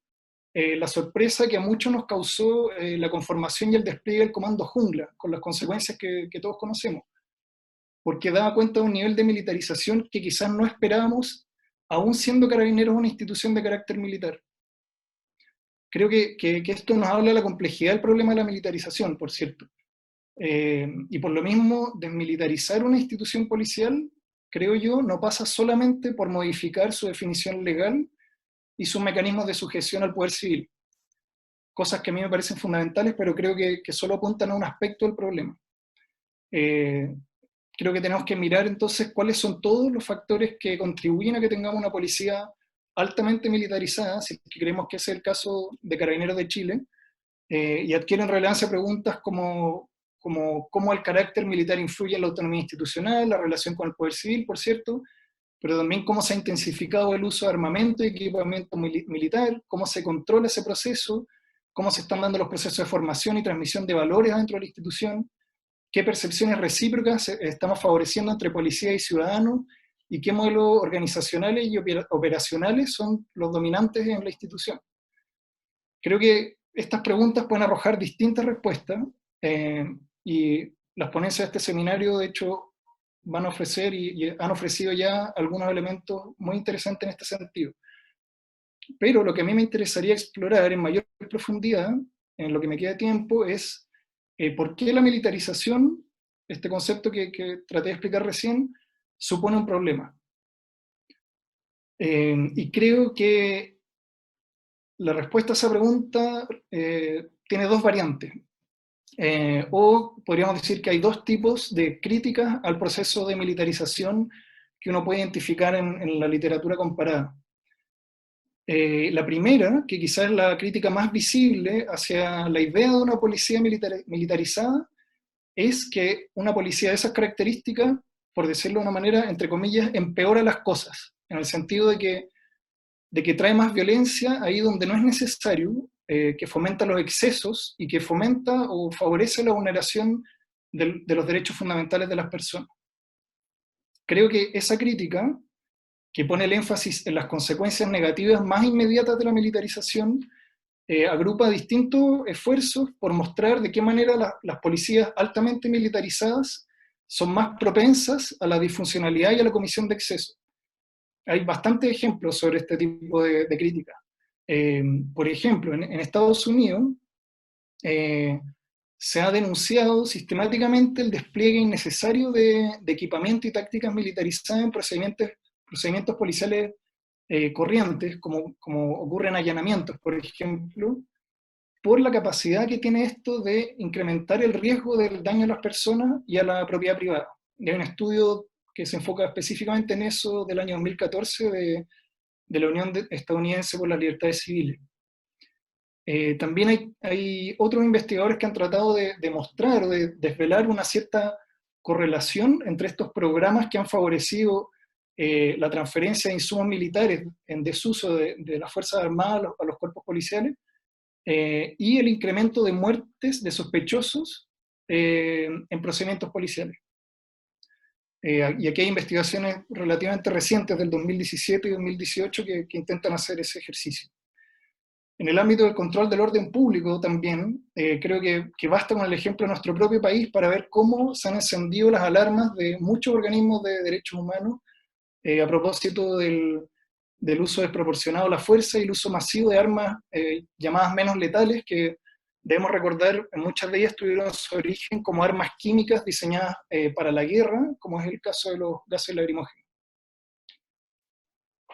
la sorpresa que a muchos nos causó la conformación y el despliegue del Comando Jungla, con las consecuencias que todos conocemos, porque daba cuenta de un nivel de militarización que quizás no esperábamos, aún siendo Carabineros una institución de carácter militar. Creo que esto nos habla de la complejidad del problema de la militarización, por cierto. Y por lo mismo, desmilitarizar una institución policial, creo yo, no pasa solamente por modificar su definición legal y sus mecanismos de sujeción al poder civil. Cosas que a mí me parecen fundamentales, pero creo que solo apuntan a un aspecto del problema. Creo que tenemos que mirar entonces cuáles son todos los factores que contribuyen a que tengamos una policía altamente militarizada, si creemos que ese es el caso de Carabineros de Chile, y adquieren relevancia preguntas como cómo el carácter militar influye en la autonomía institucional, la relación con el poder civil, por cierto, pero también cómo se ha intensificado el uso de armamento y equipamiento militar, cómo se controla ese proceso, cómo se están dando los procesos de formación y transmisión de valores dentro de la institución, qué percepciones recíprocas estamos favoreciendo entre policía y ciudadanos, y qué modelos organizacionales y operacionales son los dominantes en la institución. Creo que estas preguntas pueden arrojar distintas respuestas, y las ponencias de este seminario, de hecho, van a ofrecer y han ofrecido ya algunos elementos muy interesantes en este sentido. Pero lo que a mí me interesaría explorar en mayor profundidad, en lo que me queda de tiempo, es por qué la militarización, este concepto que traté de explicar recién, supone un problema. Y creo que la respuesta a esa pregunta tiene dos variantes. O podríamos decir que hay dos tipos de críticas al proceso de militarización que uno puede identificar en la literatura comparada. La primera, que quizás es la crítica más visible hacia la idea de una policía militarizada, es que una policía de esas características, por decirlo de una manera, entre comillas, empeora las cosas, en el sentido de que trae más violencia ahí donde no es necesario, que fomenta los excesos y que fomenta o favorece la vulneración de los derechos fundamentales de las personas. Creo que esa crítica, que pone el énfasis en las consecuencias negativas más inmediatas de la militarización, agrupa distintos esfuerzos por mostrar de qué manera las policías altamente militarizadas son más propensas a la disfuncionalidad y a la comisión de excesos. Hay bastantes ejemplos sobre este tipo de crítica. Por ejemplo, en Estados Unidos se ha denunciado sistemáticamente el despliegue innecesario de equipamiento y tácticas militarizadas en procedimientos policiales corrientes, como ocurren allanamientos, por ejemplo, por la capacidad que tiene esto de incrementar el riesgo del daño a las personas y a la propiedad privada. Hay un estudio que se enfoca específicamente en eso del año 2014 de la Unión Estadounidense por las Libertades Civiles. También hay otros investigadores que han tratado de demostrar o de desvelar una cierta correlación entre estos programas que han favorecido la transferencia de insumos militares en desuso de las Fuerzas Armadas a los cuerpos policiales, y el incremento de muertes de sospechosos en procedimientos policiales. Y aquí hay investigaciones relativamente recientes del 2017 y 2018 que intentan hacer ese ejercicio. En el ámbito del control del orden público también, creo que basta con el ejemplo de nuestro propio país para ver cómo se han encendido las alarmas de muchos organismos de derechos humanos a propósito del uso desproporcionado de la fuerza y el uso masivo de armas llamadas menos letales, que debemos recordar, muchas de ellas tuvieron su origen como armas químicas diseñadas para la guerra, como es el caso de los gases lacrimógenos.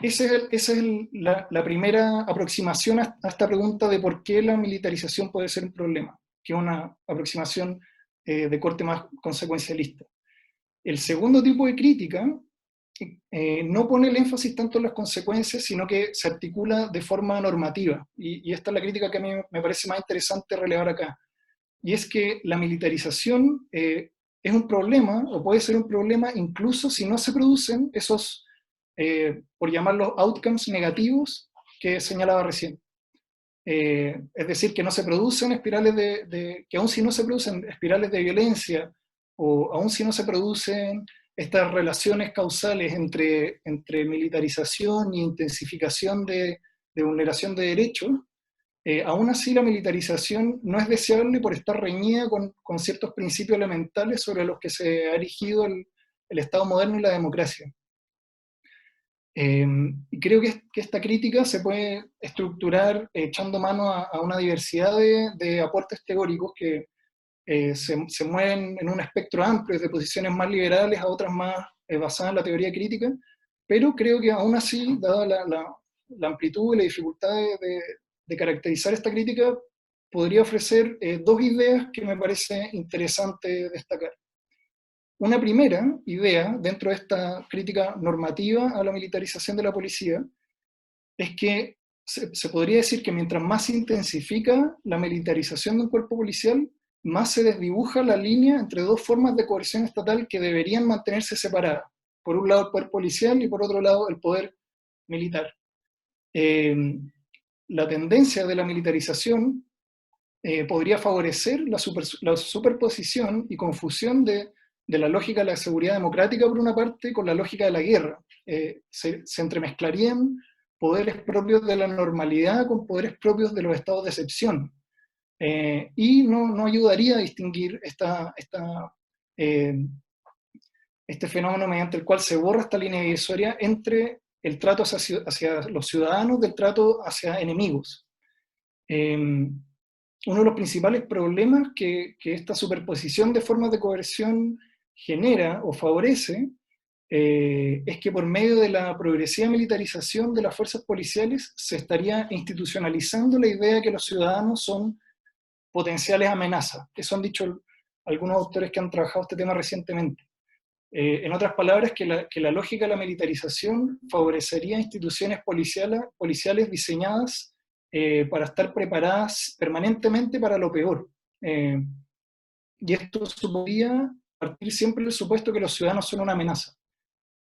Esa es la primera aproximación a esta pregunta de por qué la militarización puede ser un problema, que es una aproximación de corte más consecuencialista. El segundo tipo de crítica no pone el énfasis tanto en las consecuencias, sino que se articula de forma normativa. Y esta es la crítica que a mí me parece más interesante relevar acá. Y es que la militarización es un problema, o puede ser un problema, incluso si no se producen esos, por llamarlos outcomes negativos que señalaba recién. Es decir, que no se producen espirales que aun si no se producen espirales de violencia o aun si no se producen estas relaciones causales entre militarización e intensificación de vulneración de derechos, aún así la militarización no es deseable por estar reñida con ciertos principios elementales sobre los que se ha erigido el Estado moderno y la democracia. Y creo que esta crítica se puede estructurar echando mano a una diversidad de aportes teóricos que se mueven en un espectro amplio, desde posiciones más liberales a otras más basadas en la teoría crítica, pero creo que aún así, dada la amplitud y la dificultad de caracterizar esta crítica, podría ofrecer dos ideas que me parece interesante destacar. Una primera idea, dentro de esta crítica normativa a la militarización de la policía, es que se podría decir que mientras más se intensifica la militarización de un cuerpo policial, más se desdibuja la línea entre dos formas de coerción estatal que deberían mantenerse separadas. Por un lado el poder policial y por otro lado el poder militar. La tendencia de la militarización podría favorecer la superposición y confusión de la lógica de la seguridad democrática por una parte con la lógica de la guerra. Se entremezclarían poderes propios de la normalidad con poderes propios de los estados de excepción. Y no ayudaría a distinguir este fenómeno mediante el cual se borra esta línea divisoria entre el trato hacia los ciudadanos del trato hacia enemigos. Uno de los principales problemas que esta superposición de formas de coerción genera o favorece es que por medio de la progresiva militarización de las fuerzas policiales se estaría institucionalizando la idea de que los ciudadanos son potenciales amenazas. Eso han dicho algunos autores que han trabajado este tema recientemente. En otras palabras, que la lógica de la militarización favorecería instituciones policiales diseñadas para estar preparadas permanentemente para lo peor. Y esto supondría partir siempre del supuesto que los ciudadanos son una amenaza.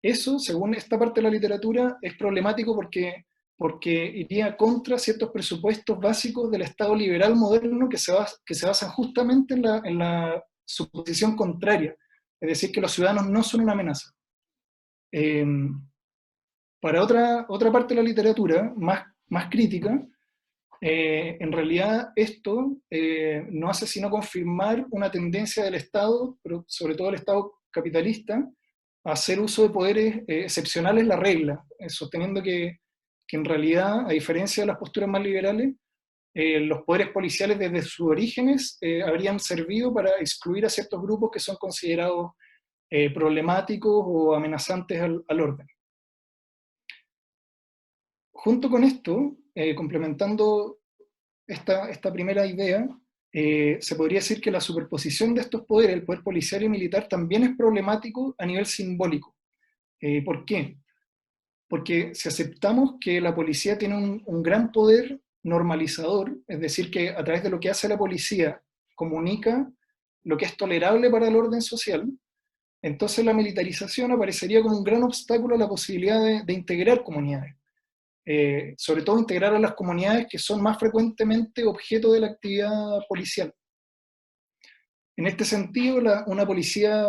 Eso, según esta parte de la literatura, es problemático porque iría contra ciertos presupuestos básicos del Estado liberal moderno que se basan justamente en la suposición contraria, es decir, que los ciudadanos no son una amenaza. Para otra parte de la literatura, más crítica, en realidad esto no hace sino confirmar una tendencia del Estado, pero sobre todo el Estado capitalista, a hacer uso de poderes excepcionales la regla, sosteniendo que en realidad, a diferencia de las posturas más liberales, los poderes policiales desde sus orígenes habrían servido para excluir a ciertos grupos que son considerados problemáticos o amenazantes al orden. Junto con esto, complementando esta primera idea, se podría decir que la superposición de estos poderes, el poder policial y militar, también es problemático a nivel simbólico. ¿Por qué? Porque si aceptamos que la policía tiene un gran poder normalizador, es decir, que a través de lo que hace la policía comunica lo que es tolerable para el orden social, entonces la militarización aparecería como un gran obstáculo a la posibilidad de integrar comunidades. Sobre todo integrar a las comunidades que son más frecuentemente objeto de la actividad policial. En este sentido, una policía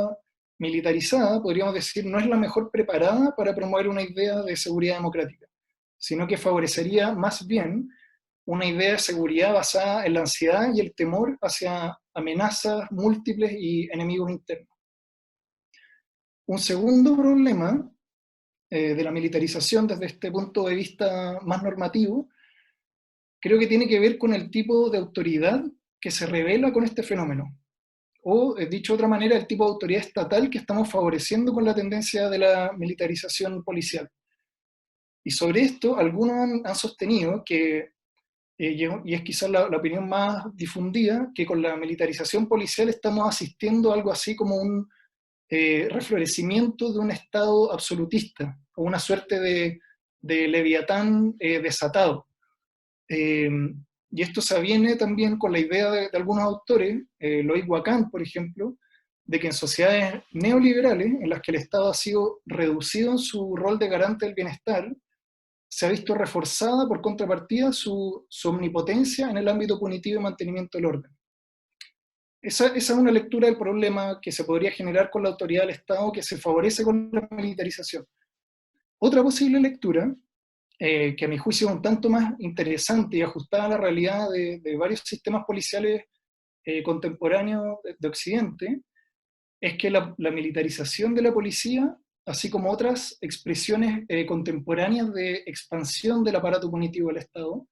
militarizada, podríamos decir, no es la mejor preparada para promover una idea de seguridad democrática, sino que favorecería más bien una idea de seguridad basada en la ansiedad y el temor hacia amenazas múltiples y enemigos internos. Un segundo problema de la militarización desde este punto de vista más normativo, creo que tiene que ver con el tipo de autoridad que se revela con este fenómeno. O, dicho de otra manera, el tipo de autoridad estatal que estamos favoreciendo con la tendencia de la militarización policial. Y sobre esto, algunos han sostenido que, y es quizás la opinión más difundida, que con la militarización policial estamos asistiendo a algo así como un reflorecimiento de un Estado absolutista, o una suerte de leviatán desatado. Y esto se aviene también con la idea de algunos autores, Loïc Wacquant, por ejemplo, de que en sociedades neoliberales, en las que el Estado ha sido reducido en su rol de garante del bienestar, se ha visto reforzada por contrapartida su omnipotencia en el ámbito punitivo y mantenimiento del orden. esa es una lectura del problema que se podría generar con la autoridad del Estado que se favorece con la militarización. Otra posible lectura, que a mi juicio es un tanto más interesante y ajustada a la realidad de varios sistemas policiales contemporáneos de Occidente, es que la militarización de la policía, así como otras expresiones contemporáneas de expansión del aparato punitivo del Estado,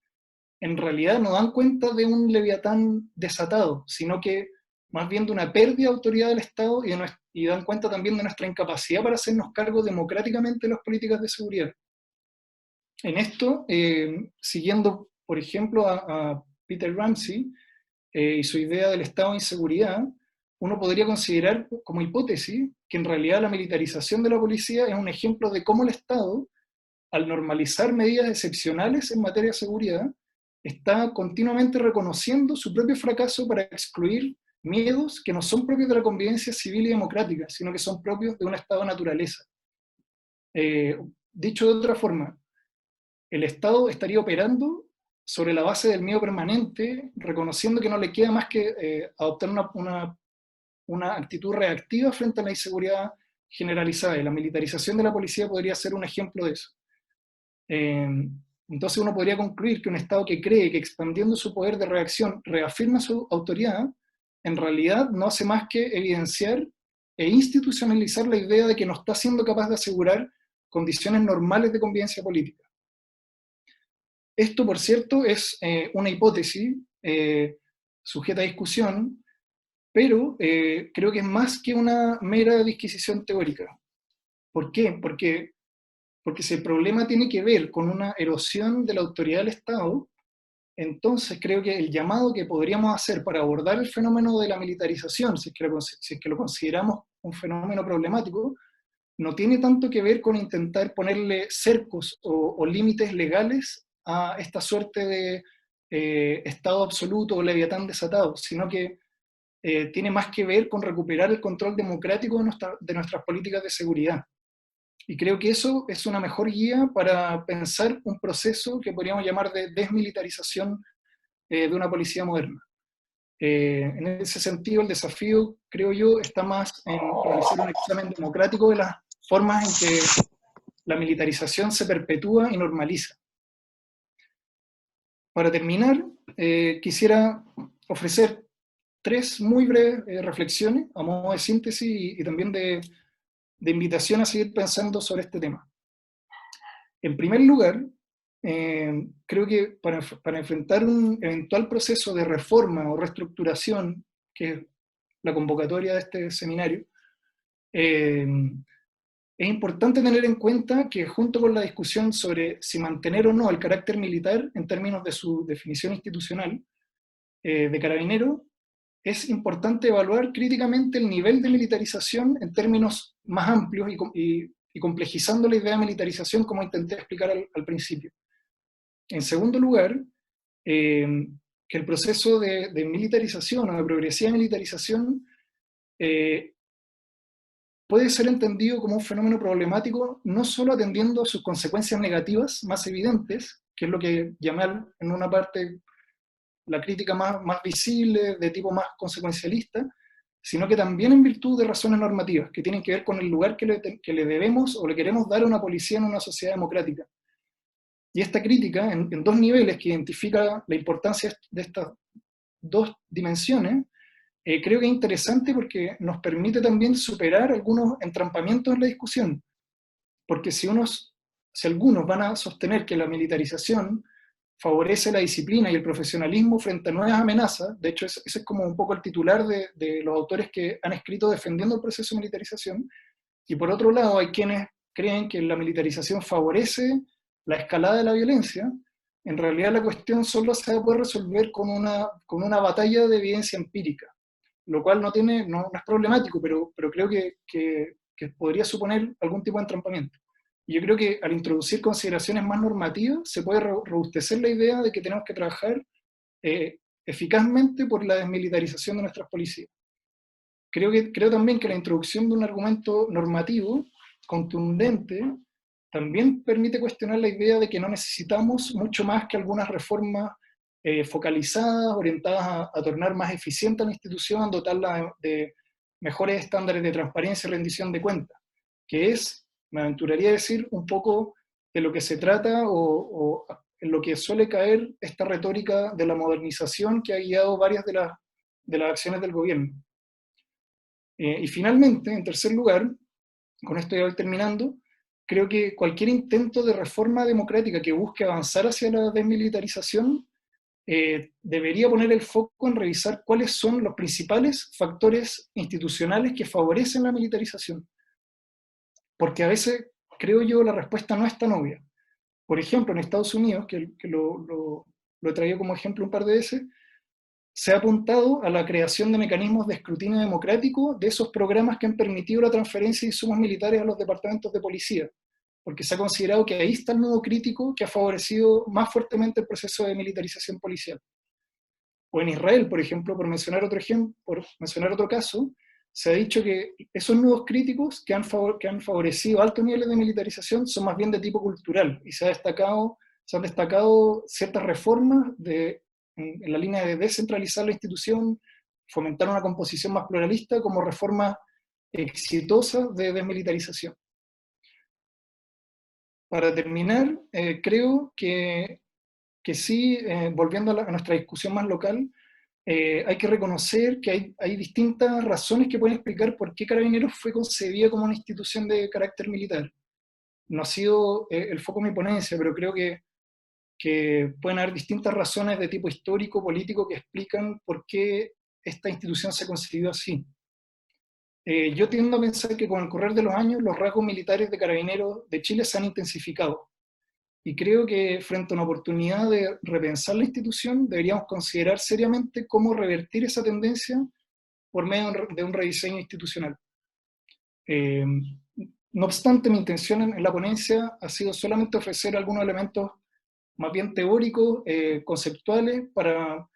en realidad no dan cuenta de un leviatán desatado, sino que más bien de una pérdida de autoridad del Estado y dan cuenta también de nuestra incapacidad para hacernos cargo democráticamente de las políticas de seguridad. En esto, siguiendo, por ejemplo, a Peter Ramsey y su idea del estado de inseguridad, uno podría considerar como hipótesis que en realidad la militarización de la policía es un ejemplo de cómo el Estado, al normalizar medidas excepcionales en materia de seguridad, está continuamente reconociendo su propio fracaso para excluir miedos que no son propios de la convivencia civil y democrática, sino que son propios de un estado de naturaleza. Dicho de otra forma, el Estado estaría operando sobre la base del miedo permanente, reconociendo que no le queda más que adoptar una actitud reactiva frente a la inseguridad generalizada, y la militarización de la policía podría ser un ejemplo de eso. Entonces uno podría concluir que un Estado que cree que expandiendo su poder de reacción reafirma su autoridad, en realidad no hace más que evidenciar e institucionalizar la idea de que no está siendo capaz de asegurar condiciones normales de convivencia política. Esto, por cierto, es una hipótesis sujeta a discusión, pero creo que es más que una mera disquisición teórica. ¿Por qué? Porque si el problema tiene que ver con una erosión de la autoridad del Estado, entonces creo que el llamado que podríamos hacer para abordar el fenómeno de la militarización, si es que lo consideramos un fenómeno problemático, no tiene tanto que ver con intentar ponerle cercos o límites legales a esta suerte de Estado absoluto o leviatán desatado, sino que tiene más que ver con recuperar el control democrático de nuestras políticas de seguridad. Y creo que eso es una mejor guía para pensar un proceso que podríamos llamar de desmilitarización de una policía moderna. En ese sentido, el desafío, creo yo, está más en realizar un examen democrático de las formas en que la militarización se perpetúa y normaliza. Para terminar, quisiera ofrecer 3 muy breves reflexiones a modo de síntesis y también de invitación a seguir pensando sobre este tema. En primer lugar, creo que para enfrentar un eventual proceso de reforma o reestructuración, que es la convocatoria de este seminario, es importante tener en cuenta que junto con la discusión sobre si mantener o no el carácter militar en términos de su definición institucional de carabinero, es importante evaluar críticamente el nivel de militarización en términos más amplios y complejizando la idea de militarización como intenté explicar al principio. En segundo lugar, que el proceso de militarización o de progresiva militarización puede ser entendido como un fenómeno problemático no solo atendiendo a sus consecuencias negativas más evidentes, que es lo que llamé en una parte la crítica más visible, de tipo más consecuencialista, sino que también en virtud de razones normativas, que tienen que ver con el lugar que le debemos o le queremos dar a una policía en una sociedad democrática. Y esta crítica, en 2 niveles que identifica la importancia de estas 2 dimensiones, creo que es interesante porque nos permite también superar algunos entrampamientos en la discusión. Porque si algunos van a sostener que la militarización favorece la disciplina y el profesionalismo frente a nuevas amenazas, de hecho ese es como un poco el titular de los autores que han escrito defendiendo el proceso de militarización, y por otro lado hay quienes creen que la militarización favorece la escalada de la violencia. En realidad la cuestión solo se puede resolver con una batalla de evidencia empírica, lo cual no es problemático, pero creo que podría suponer algún tipo de entrampamiento. Y yo creo que al introducir consideraciones más normativas se puede robustecer la idea de que tenemos que trabajar eficazmente por la desmilitarización de nuestras policías. Creo también que la introducción de un argumento normativo contundente también permite cuestionar la idea de que no necesitamos mucho más que algunas reformas focalizadas, orientadas a tornar más eficiente a la institución, dotarla de mejores estándares de transparencia y rendición de cuentas, que es, me aventuraría a decir, un poco de lo que se trata o en lo que suele caer esta retórica de la modernización que ha guiado varias de las acciones del gobierno. Y finalmente, en tercer lugar, con esto ya voy terminando, creo que cualquier intento de reforma democrática que busque avanzar hacia la desmilitarización debería poner el foco en revisar cuáles son los principales factores institucionales que favorecen la militarización. Porque a veces, creo yo, la respuesta no es tan obvia. Por ejemplo, en Estados Unidos, que lo he traído como ejemplo un par de veces, se ha apuntado a la creación de mecanismos de escrutinio democrático de esos programas que han permitido la transferencia de insumos militares a los departamentos de policía, porque se ha considerado que ahí está el nudo crítico que ha favorecido más fuertemente el proceso de militarización policial. O en Israel, por ejemplo, por mencionar otro caso, se ha dicho que esos nudos críticos que han favorecido altos niveles de militarización son más bien de tipo cultural, y se han destacado ciertas reformas en la línea de descentralizar la institución, fomentar una composición más pluralista como reformas exitosas de desmilitarización. Para terminar, creo que sí, volviendo a nuestra discusión más local, hay que reconocer que hay distintas razones que pueden explicar por qué Carabineros fue concebida como una institución de carácter militar. No ha sido el foco de mi ponencia, pero creo que pueden haber distintas razones de tipo histórico, político, que explican por qué esta institución se concibió así. Yo tiendo a pensar que con el correr de los años los rasgos militares de Carabineros de Chile se han intensificado. Y creo que frente a una oportunidad de repensar la institución, deberíamos considerar seriamente cómo revertir esa tendencia por medio de un rediseño institucional. No obstante, mi intención en la ponencia ha sido solamente ofrecer algunos elementos más bien teóricos, conceptuales, para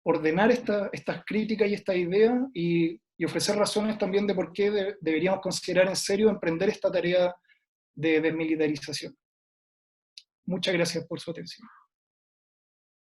ordenar estas críticas y estas ideas y ofrecer razones también de por qué deberíamos considerar en serio emprender esta tarea de desmilitarización. Muchas gracias por su atención.